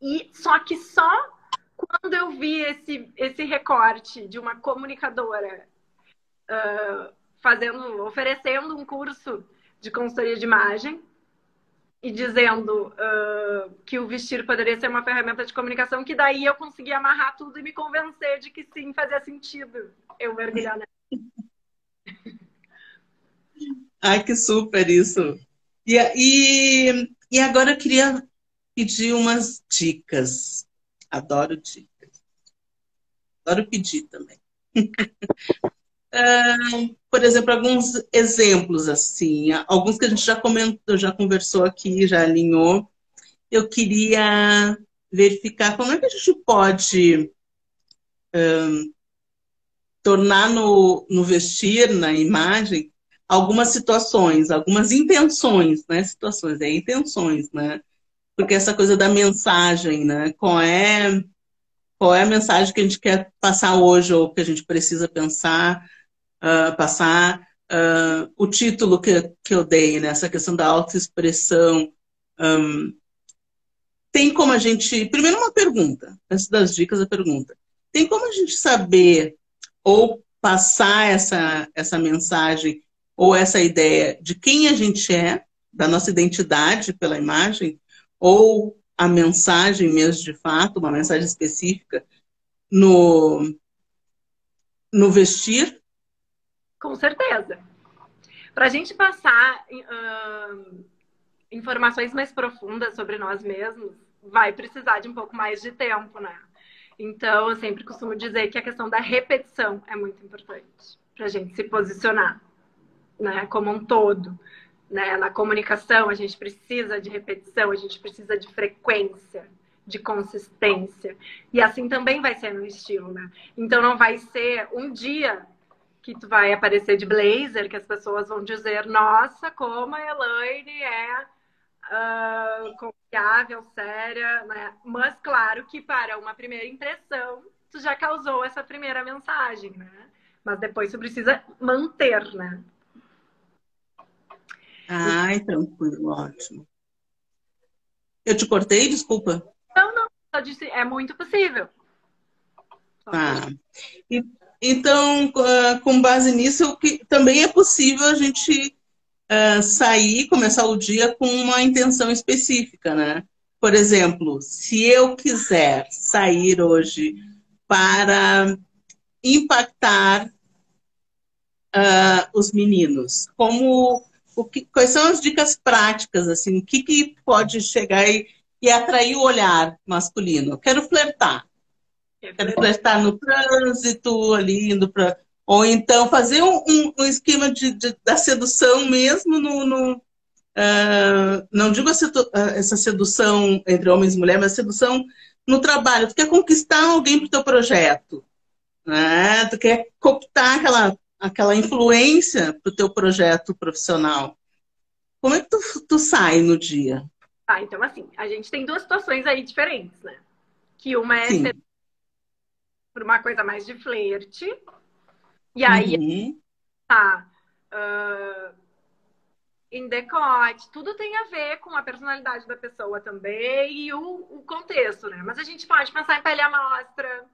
E só quando eu vi esse recorte de uma comunicadora oferecendo um curso de consultoria de imagem e dizendo que o vestir poderia ser uma ferramenta de comunicação, que daí eu consegui amarrar tudo e me convencer de que sim, fazia sentido eu mergulhar nela. Ai, que super isso. E agora eu queria pedir umas dicas. Adoro dicas. Adoro pedir também. Por exemplo, alguns exemplos assim, alguns que a gente já comentou, já conversou aqui, já alinhou. Eu queria verificar como é que a gente pode tornar no vestir, na imagem, algumas situações, algumas intenções, né? Situações, intenções, né? Porque essa coisa da mensagem, né? Qual é a mensagem que a gente quer passar hoje ou que a gente precisa passar? O título que eu dei, né? Essa questão da autoexpressão. Tem como a gente... Primeiro uma pergunta, antes das dicas, a pergunta. Tem como a gente saber ou passar essa mensagem ou essa ideia de quem a gente é, da nossa identidade pela imagem, ou a mensagem mesmo de fato, uma mensagem específica no vestir? Com certeza. Para a gente passar informações mais profundas sobre nós mesmos, vai precisar de um pouco mais de tempo, né? Então, eu sempre costumo dizer que a questão da repetição é muito importante para a gente se posicionar, né? Como um todo. Né? Na comunicação, a gente precisa de repetição, a gente precisa de frequência, de consistência. E assim também vai ser no estilo, né? Então, não vai ser um dia que tu vai aparecer de blazer, que as pessoas vão dizer, nossa, como a Elaine é confiável, séria, né? Mas claro que para uma primeira impressão, tu já causou essa primeira mensagem, né? Mas depois tu precisa manter, né? Ai, tranquilo, ótimo. Eu te cortei, desculpa. Então, não, só disse, é muito possível. Tá. E- Então, com base nisso, também é possível a gente sair, começar o dia com uma intenção específica, né? Por exemplo, se eu quiser sair hoje para impactar os meninos, quais são as dicas práticas, assim, o que pode chegar e atrair o olhar masculino? Quero flertar. Quero flertar no trânsito, ali indo para. Ou então fazer um esquema da sedução mesmo não digo essa sedução entre homens e mulheres, mas sedução no trabalho. Tu quer conquistar alguém para o teu projeto, né? Tu quer cooptar aquela influência para o teu projeto profissional. Como é que tu sai no dia? Tá, então assim, a gente tem duas situações aí diferentes, né? Que uma é ser Sim. por uma coisa mais de flerte, e aí Uhum. tá em decote, tudo tem a ver com a personalidade da pessoa também e o contexto, né? Mas a gente pode pensar em pele à mostra,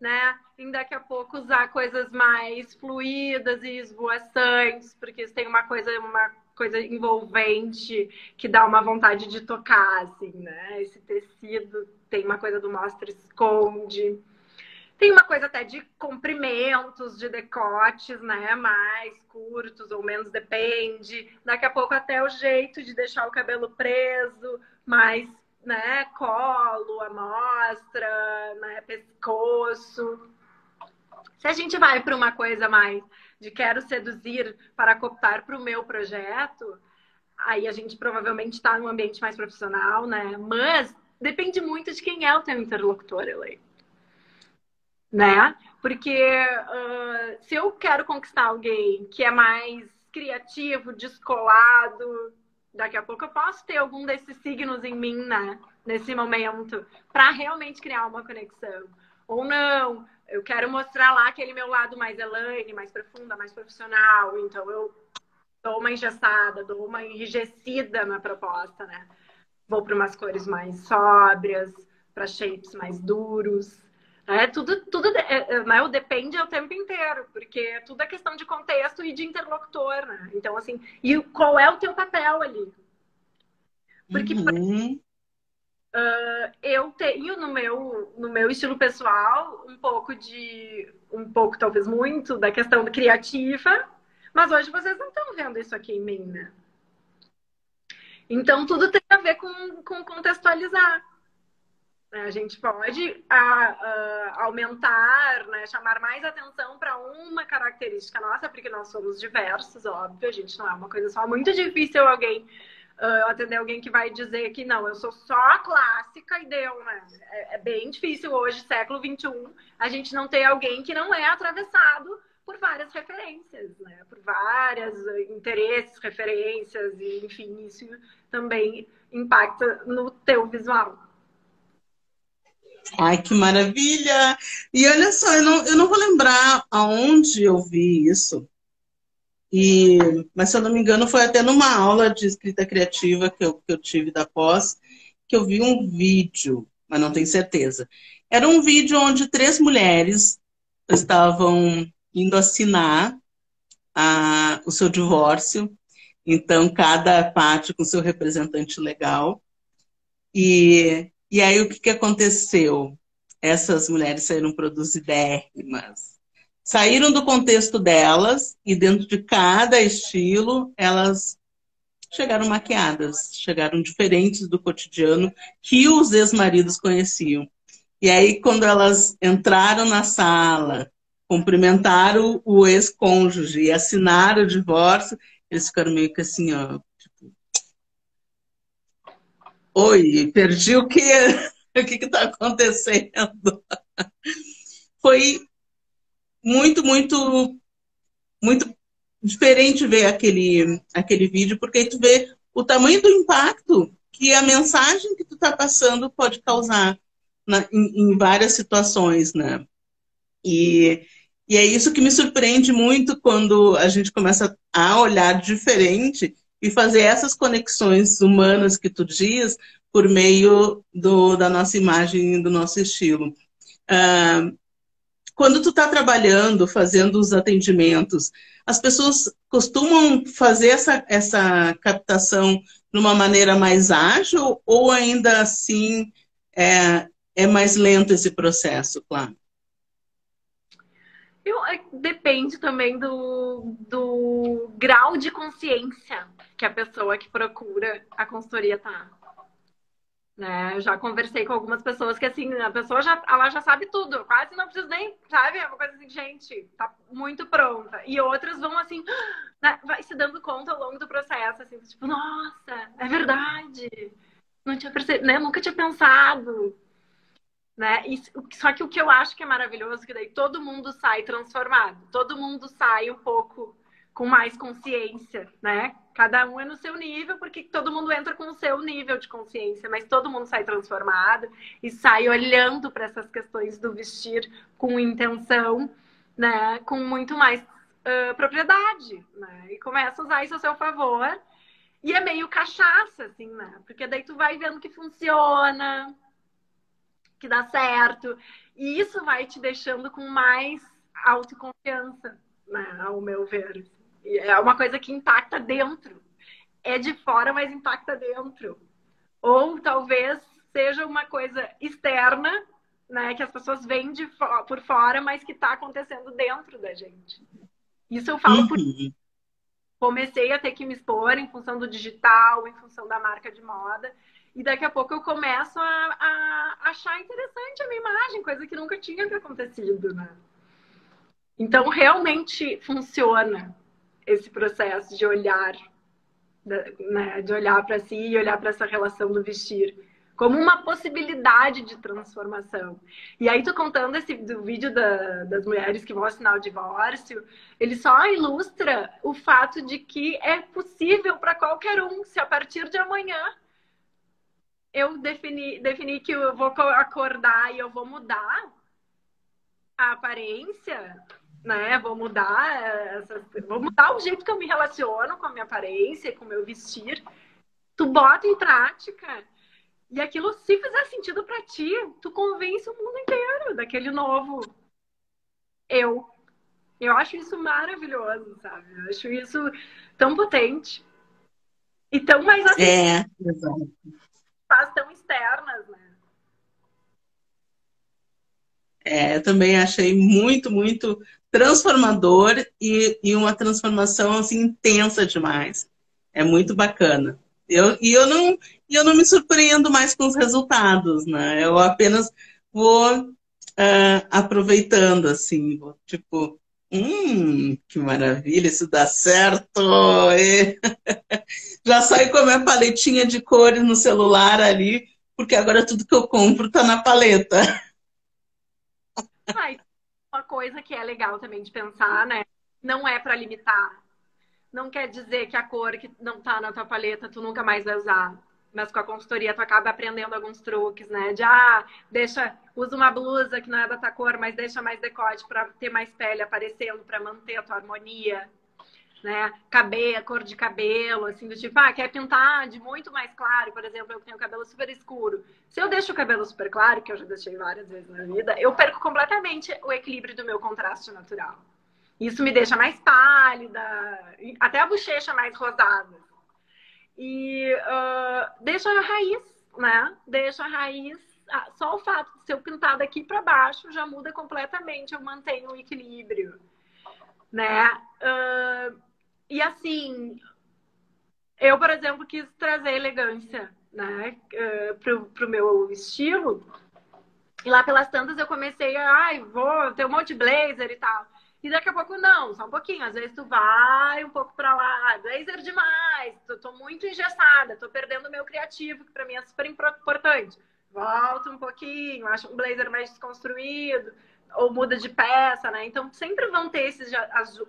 né? Em daqui a pouco usar coisas mais fluídas e esvoaçantes, porque isso tem uma coisa envolvente que dá uma vontade de tocar, assim, né? Esse tecido tem uma coisa do mostra-esconde. Tem uma coisa até de comprimentos, de decotes, né? Mais curtos ou menos, depende. Daqui a pouco até o jeito de deixar o cabelo preso, mais, né? Colo, amostra, né? Pescoço. Se a gente vai para uma coisa mais de quero seduzir para cooptar para o meu projeto, aí a gente provavelmente está num ambiente mais profissional, né? Mas depende muito de quem é o teu interlocutor, Elaine, né? Porque se eu quero conquistar alguém que é mais criativo, descolado, daqui a pouco eu posso ter algum desses signos em mim, né? Nesse momento, para realmente criar uma conexão. Ou não, eu quero mostrar lá aquele meu lado mais Elaine, mais profunda, mais profissional. Então eu dou uma engessada, dou uma enrijecida na proposta, né? Vou para umas cores mais sóbrias, para shapes mais duros. Tudo né, o depende o tempo inteiro, porque tudo é questão de contexto e de interlocutor, né? Então, assim, e qual é o teu papel ali? Porque Uhum. eu tenho no meu estilo pessoal um pouco, talvez muito, da questão criativa, mas hoje vocês não estão vendo isso aqui em mim, né? Então, tudo tem a ver com contextualizar. A gente pode aumentar, né, chamar mais atenção para uma característica nossa, porque nós somos diversos, óbvio, a gente não é uma coisa só. Muito difícil atender alguém que vai dizer que não, eu sou só clássica e deu, né? É bem difícil hoje, século XXI, a gente não ter alguém que não é atravessado por várias referências, né? Por vários interesses, referências, e enfim, isso também impacta no teu visual. Ai, que maravilha! E olha só, eu não vou lembrar aonde eu vi isso, mas se eu não me engano foi até numa aula de escrita criativa que eu tive da pós, que eu vi um vídeo, mas não tenho certeza. Era um vídeo onde 3 mulheres estavam indo assinar o seu divórcio, então cada parte com seu representante legal. E aí o que aconteceu? Essas mulheres saíram produzidérrimas. Saíram do contexto delas e dentro de cada estilo elas chegaram maquiadas, chegaram diferentes do cotidiano que os ex-maridos conheciam. E aí quando elas entraram na sala, cumprimentaram o ex-cônjuge e assinaram o divórcio, eles ficaram meio que assim, ó, oi, perdi o quê? O que está acontecendo? Foi muito, muito, muito diferente ver aquele vídeo, porque aí tu vê o tamanho do impacto que a mensagem que tu está passando pode causar em várias situações, né? E, e é isso que me surpreende muito quando a gente começa a olhar diferente e fazer essas conexões humanas que tu diz por meio da nossa imagem e do nosso estilo. Ah, quando tu está trabalhando, fazendo os atendimentos, as pessoas costumam fazer essa captação de uma maneira mais ágil ou ainda assim é mais lento esse processo, claro? Depende também do grau de consciência que a pessoa que procura a consultoria tá. Né? Eu já conversei com algumas pessoas que, assim, ela já sabe tudo, quase não precisa nem, sabe? É uma coisa assim, gente, tá muito pronta. E outras vão, assim, né? Vai se dando conta ao longo do processo, assim, tipo, nossa, é verdade. Não tinha percebido, né? Nunca tinha pensado. Né? Só que o que eu acho que é maravilhoso é que daí todo mundo sai transformado, todo mundo sai um pouco com mais consciência, né? Cada um é no seu nível, porque todo mundo entra com o seu nível de consciência, mas todo mundo sai transformado e sai olhando para essas questões do vestir com intenção, né? Com muito mais propriedade, né? E começa a usar isso a seu favor. E é meio cachaça, assim, né? Porque daí tu vai vendo que funciona, que dá certo. E isso vai te deixando com mais autoconfiança, né, ao meu ver. É uma coisa que impacta dentro. É de fora, mas impacta dentro. Ou talvez seja uma coisa externa, né, que as pessoas veem por fora, mas que está acontecendo dentro da gente. Isso eu falo por comecei a ter que me expor em função do digital, em função da marca de moda. E daqui a pouco eu começo a achar interessante a minha imagem, coisa que nunca tinha acontecido, né? Então, realmente funciona esse processo de olhar, né? De olhar para si e olhar para essa relação do vestir como uma possibilidade de transformação. E aí, tô contando do vídeo das mulheres que vão assinar o divórcio, ele só ilustra o fato de que é possível para qualquer um, se a partir de amanhã eu definir que eu vou acordar e eu vou mudar a aparência, né? Vou mudar o jeito que eu me relaciono com a minha aparência, com o meu vestir. Tu bota em prática e aquilo, se fizer sentido pra ti, tu convence o mundo inteiro daquele novo eu. Eu acho isso maravilhoso, sabe? Eu acho isso tão potente e tão mais acessível, Exato. tão externas, né? Eu também achei muito, muito transformador e uma transformação assim intensa demais. É muito bacana. Eu não me surpreendo mais com os resultados, né? Eu apenas vou aproveitando, assim, vou, tipo, que maravilha, isso dá certo! E já saio com a minha paletinha de cores no celular ali, porque agora tudo que eu compro tá na paleta. Ah, uma coisa que é legal também de pensar, né? Não é para limitar. Não quer dizer que a cor que não tá na tua paleta tu nunca mais vai usar. Mas com a consultoria tu acaba aprendendo alguns truques, né? Usa uma blusa que não é da tua cor, mas deixa mais decote para ter mais pele aparecendo, para manter a tua harmonia, né? Cor de cabelo, assim, do tipo, quer pintar de muito mais claro, por exemplo, eu tenho o cabelo super escuro. Se eu deixo o cabelo super claro, que eu já deixei várias vezes na vida, eu perco completamente o equilíbrio do meu contraste natural. Isso me deixa mais pálida, até a bochecha mais rosada. E deixa a raiz, né? Deixa a raiz. Só o fato de ser eu pintar daqui para baixo já muda completamente. Eu mantenho o equilíbrio, né? E assim, eu, por exemplo, quis trazer elegância, né? Pro meu estilo. E lá pelas tantas eu comecei vou ter um monte de blazer e tal. E daqui a pouco não, só um pouquinho. Às vezes tu vai um pouco pra lá, blazer demais, tô muito engessada, tô perdendo o meu criativo, que pra mim é super importante. Volta um pouquinho, acho um blazer mais desconstruído. ou muda de peça, né? Então sempre vão ter esses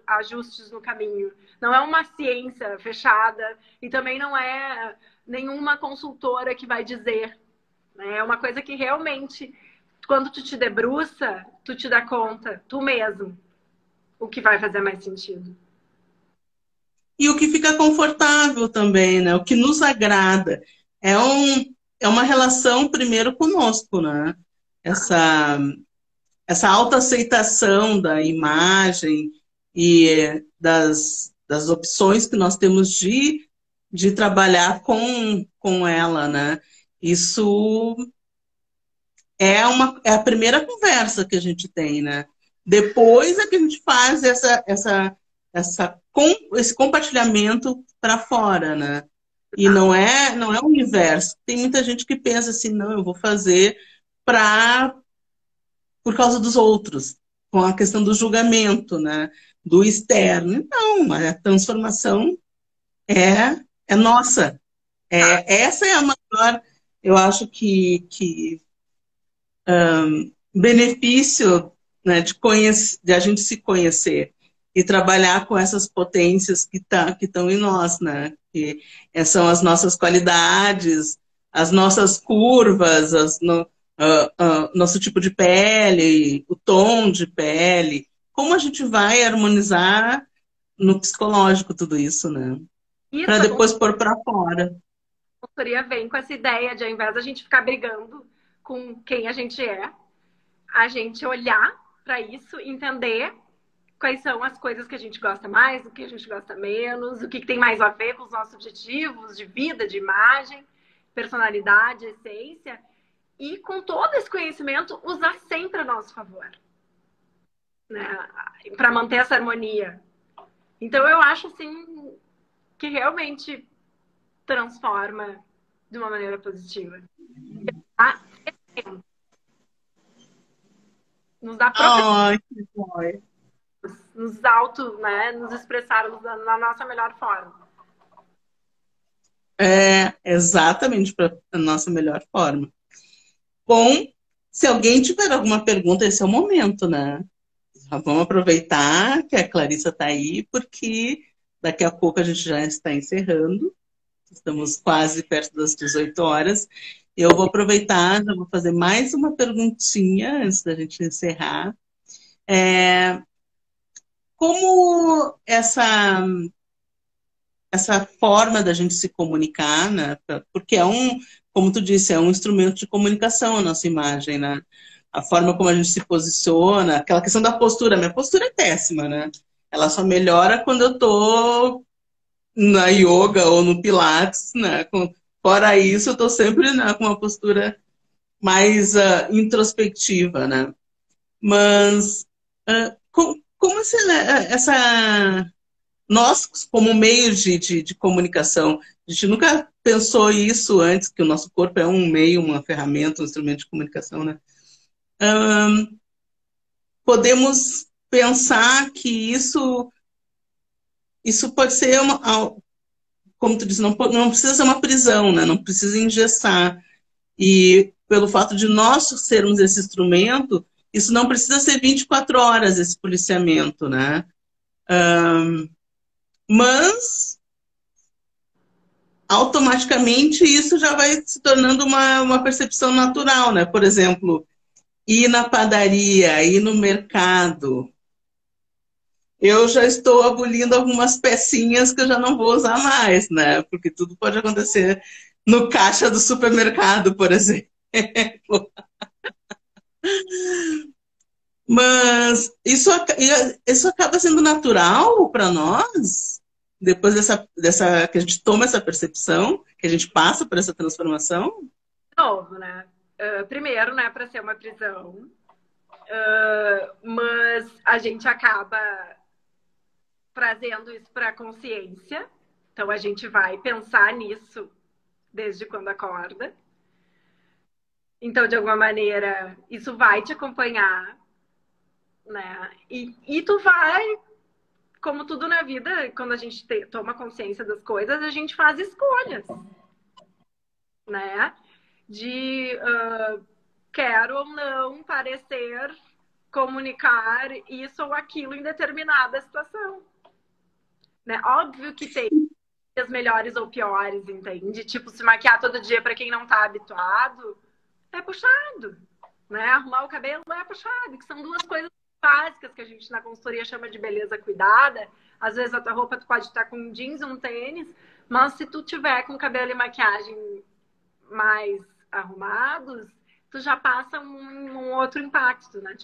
ajustes no caminho. Não é uma ciência fechada e também não é nenhuma consultora que vai dizer, né? É uma coisa que realmente, quando tu te debruça, tu te dá conta, tu mesmo, o que vai fazer mais sentido. E o que fica confortável também, né? O que nos agrada. É uma relação primeiro conosco, né? Essa, essa autoaceitação da imagem e das opções que nós temos de trabalhar com ela, né? Isso é a primeira conversa que a gente tem, né? Depois é que a gente faz esse compartilhamento para fora, né? E não é o universo. Tem muita gente que pensa assim, não, eu vou fazer para por causa dos outros, com a questão do julgamento, né? Do externo. Não, a transformação é nossa. Essa é a maior, eu acho que benefício, né, de a gente se conhecer e trabalhar com essas potências que estão em nós, né? Que são as nossas qualidades, as nossas curvas, nosso tipo de pele, o tom de pele, como a gente vai harmonizar no psicológico tudo isso, né? Para Isso, a depois pôr para fora. consultoria vem com essa ideia de, ao invés da gente ficar brigando com quem a gente é, a gente olhar para isso, entender quais são as coisas que a gente gosta mais, o que a gente gosta menos, o que tem mais a ver com os nossos objetivos de vida, de imagem, personalidade, essência, e com todo esse conhecimento usar sempre a nosso favor, né? Para manter essa harmonia. Então eu acho assim que realmente transforma de uma maneira positiva. Nos dá propriedade, Ai, que joia. nos auto, né, nos expressarmos na nossa melhor forma. É exatamente para a nossa melhor forma. Bom, se alguém tiver alguma pergunta, esse é o momento, né? Vamos aproveitar que a Clarissa está aí, porque daqui a pouco a gente já está encerrando. Estamos quase perto das 18 horas. Eu vou aproveitar, já vou fazer mais uma perguntinha antes da gente encerrar. Como essa forma da gente se comunicar, né? Porque como tu disse, é um instrumento de comunicação a nossa imagem, né? A forma como a gente se posiciona, aquela questão da postura. Minha postura é péssima, né? Ela só melhora quando eu tô na yoga ou no pilates, né? Fora isso, eu tô sempre, né, com uma postura mais introspectiva, né? Mas como essa nós, como meio de comunicação, a gente nunca pensou isso antes, que o nosso corpo é um meio, uma ferramenta, um instrumento de comunicação, né? Podemos pensar que isso pode ser, como tu disse, não precisa ser uma prisão, né? Não precisa engessar. E pelo fato de nós sermos esse instrumento, isso não precisa ser 24 horas, esse policiamento, né? Mas automaticamente isso já vai se tornando uma percepção natural, né? Por exemplo, ir na padaria, ir no mercado. Eu já estou abolindo algumas pecinhas que eu já não vou usar mais, né? Porque tudo pode acontecer no caixa do supermercado, por exemplo. Mas isso acaba sendo natural para nós, depois dessa que a gente toma essa percepção, que a gente passa por essa transformação. De novo, né? Primeiro, né, para ser uma prisão, mas a gente acaba trazendo isso para a consciência. Então a gente vai pensar nisso desde quando acorda. Então, de alguma maneira, isso vai te acompanhar, né? E tu vai, como tudo na vida, quando a gente toma consciência das coisas, a gente faz escolhas, né? De quero ou não parecer comunicar isso ou aquilo em determinada situação. Né? Óbvio que tem as melhores ou piores, entende? Tipo, se maquiar todo dia para quem não tá habituado, é puxado. Né? Arrumar o cabelo é puxado, que são duas coisas básicas que a gente na consultoria chama de beleza cuidada. Às vezes a tua roupa tu pode estar com um jeans e um tênis, mas se tu tiver com cabelo e maquiagem mais arrumados, tu já passa um outro impacto, né?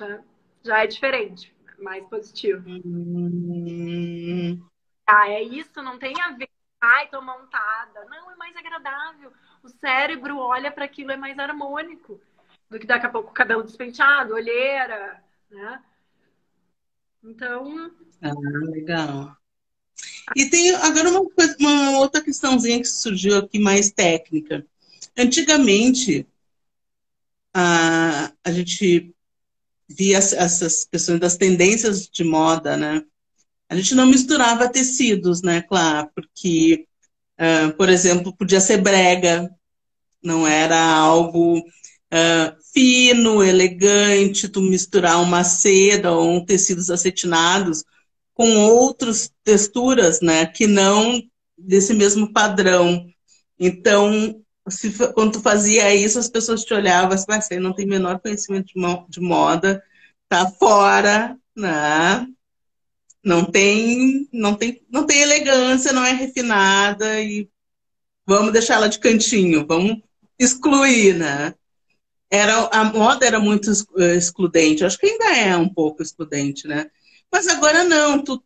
Já é diferente, mais positivo. Ah, é isso, não tem a ver. Ai, tô montada. Não, é mais agradável. O cérebro olha para aquilo, é mais harmônico do que daqui a pouco o cabelo despenteado, olheira, né? Então. Ah, legal. E tem agora uma outra questãozinha que surgiu aqui mais técnica. Antigamente, a gente via essas questões das tendências de moda, né? A gente não misturava tecidos, né, claro, porque, por exemplo, podia ser brega, não era algo fino, elegante, tu misturar uma seda ou tecidos acetinados com outras texturas, né, que não desse mesmo padrão. Então, quando tu fazia isso, as pessoas te olhavam assim, você não tem o menor conhecimento de moda, tá fora, né? Não tem elegância, não é refinada e vamos deixar ela de cantinho, vamos excluir, né? A moda era muito excludente, acho que ainda é um pouco excludente, né? Mas agora não, tu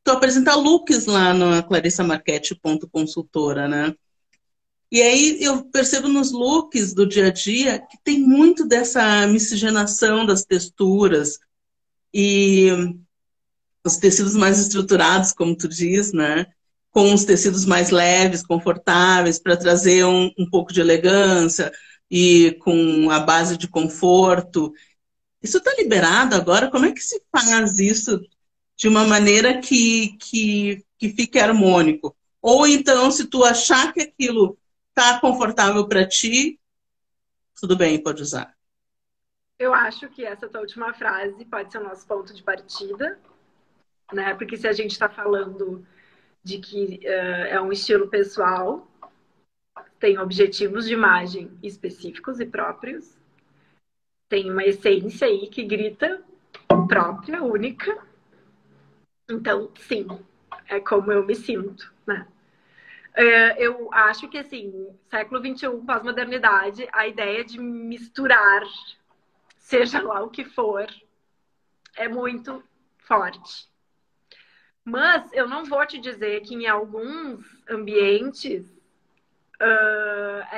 apresenta looks lá na clarissamarchetti.consultora, né? E aí eu percebo nos looks do dia a dia que tem muito dessa miscigenação das texturas e os tecidos mais estruturados, como tu diz, né? Com os tecidos mais leves, confortáveis, para trazer um pouco de elegância e com a base de conforto. Isso está liberado agora? Como é que se faz isso de uma maneira que fique harmônico? Ou então, se tu achar que aquilo está confortável para ti, tudo bem, pode usar. Eu acho que essa tua última frase pode ser o nosso ponto de partida, né? Porque se a gente está falando de que é um estilo pessoal, tem objetivos de imagem específicos e próprios, tem uma essência aí que grita própria, única. Então, sim, é como eu me sinto, né? Eu acho que, assim, século XXI, pós-modernidade, a ideia de misturar, seja lá o que for, é muito forte. Mas eu não vou te dizer que em alguns ambientes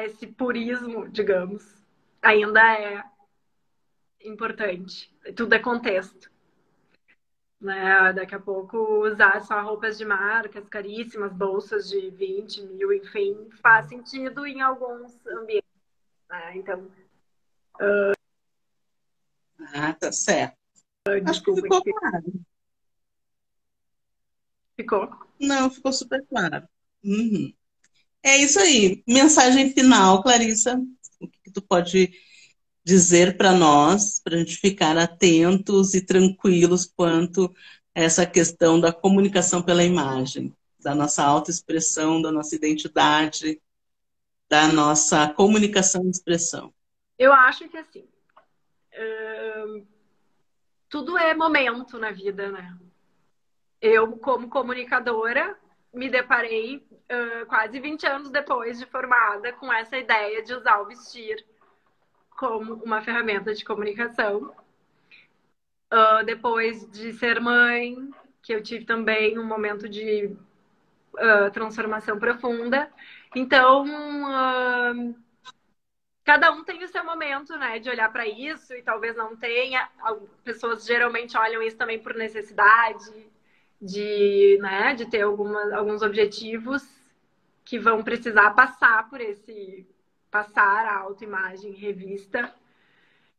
esse purismo, digamos, ainda é importante. Tudo é contexto. Né? Daqui a pouco usar só roupas de marcas caríssimas, bolsas de 20 mil, enfim, faz sentido em alguns ambientes. Né? Então. Tá certo. Acho que ficou claro. Ficou? Não, ficou super claro. Uhum. É isso aí. Mensagem final, Clarissa. O que tu pode dizer para nós, para a gente ficar atentos e tranquilos quanto a essa questão da comunicação pela imagem, da nossa autoexpressão, da nossa identidade, da nossa comunicação e expressão. Eu acho que assim, tudo é momento na vida, né? Eu, como comunicadora, me deparei quase 20 anos depois de formada com essa ideia de usar o vestir como uma ferramenta de comunicação. Depois de ser mãe, que eu tive também um momento de transformação profunda. Então, cada um tem o seu momento, né, de olhar para isso e talvez não tenha. Pessoas geralmente olham isso também por necessidade né, de ter alguns objetivos que vão precisar passar por passar a autoimagem revista.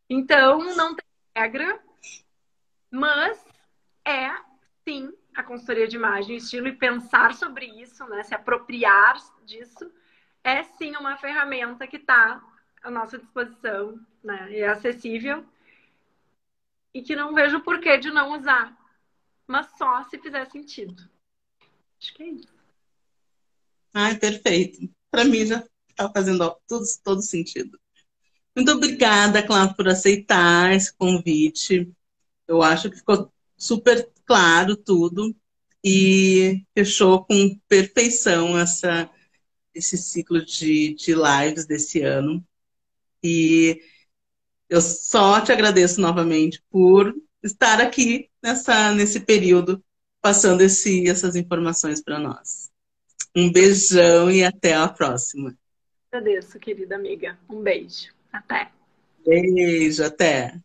Então, não tem regra, mas sim, a consultoria de imagem e estilo e pensar sobre isso, né, se apropriar disso, é sim uma ferramenta que está à nossa disposição, né, e é acessível. e que não vejo porquê de não usar, mas só se fizer sentido. Acho que é isso. Ai, perfeito. Para mim já está fazendo todo sentido. Muito obrigada, Cláudia, por aceitar esse convite. Eu acho que ficou super claro tudo e fechou com perfeição esse ciclo de lives desse ano. E eu só te agradeço novamente por estar aqui nesse período, passando essas informações para nós. Um beijão e até a próxima. Agradeço, querida amiga. Um beijo. Até. Beijo, até.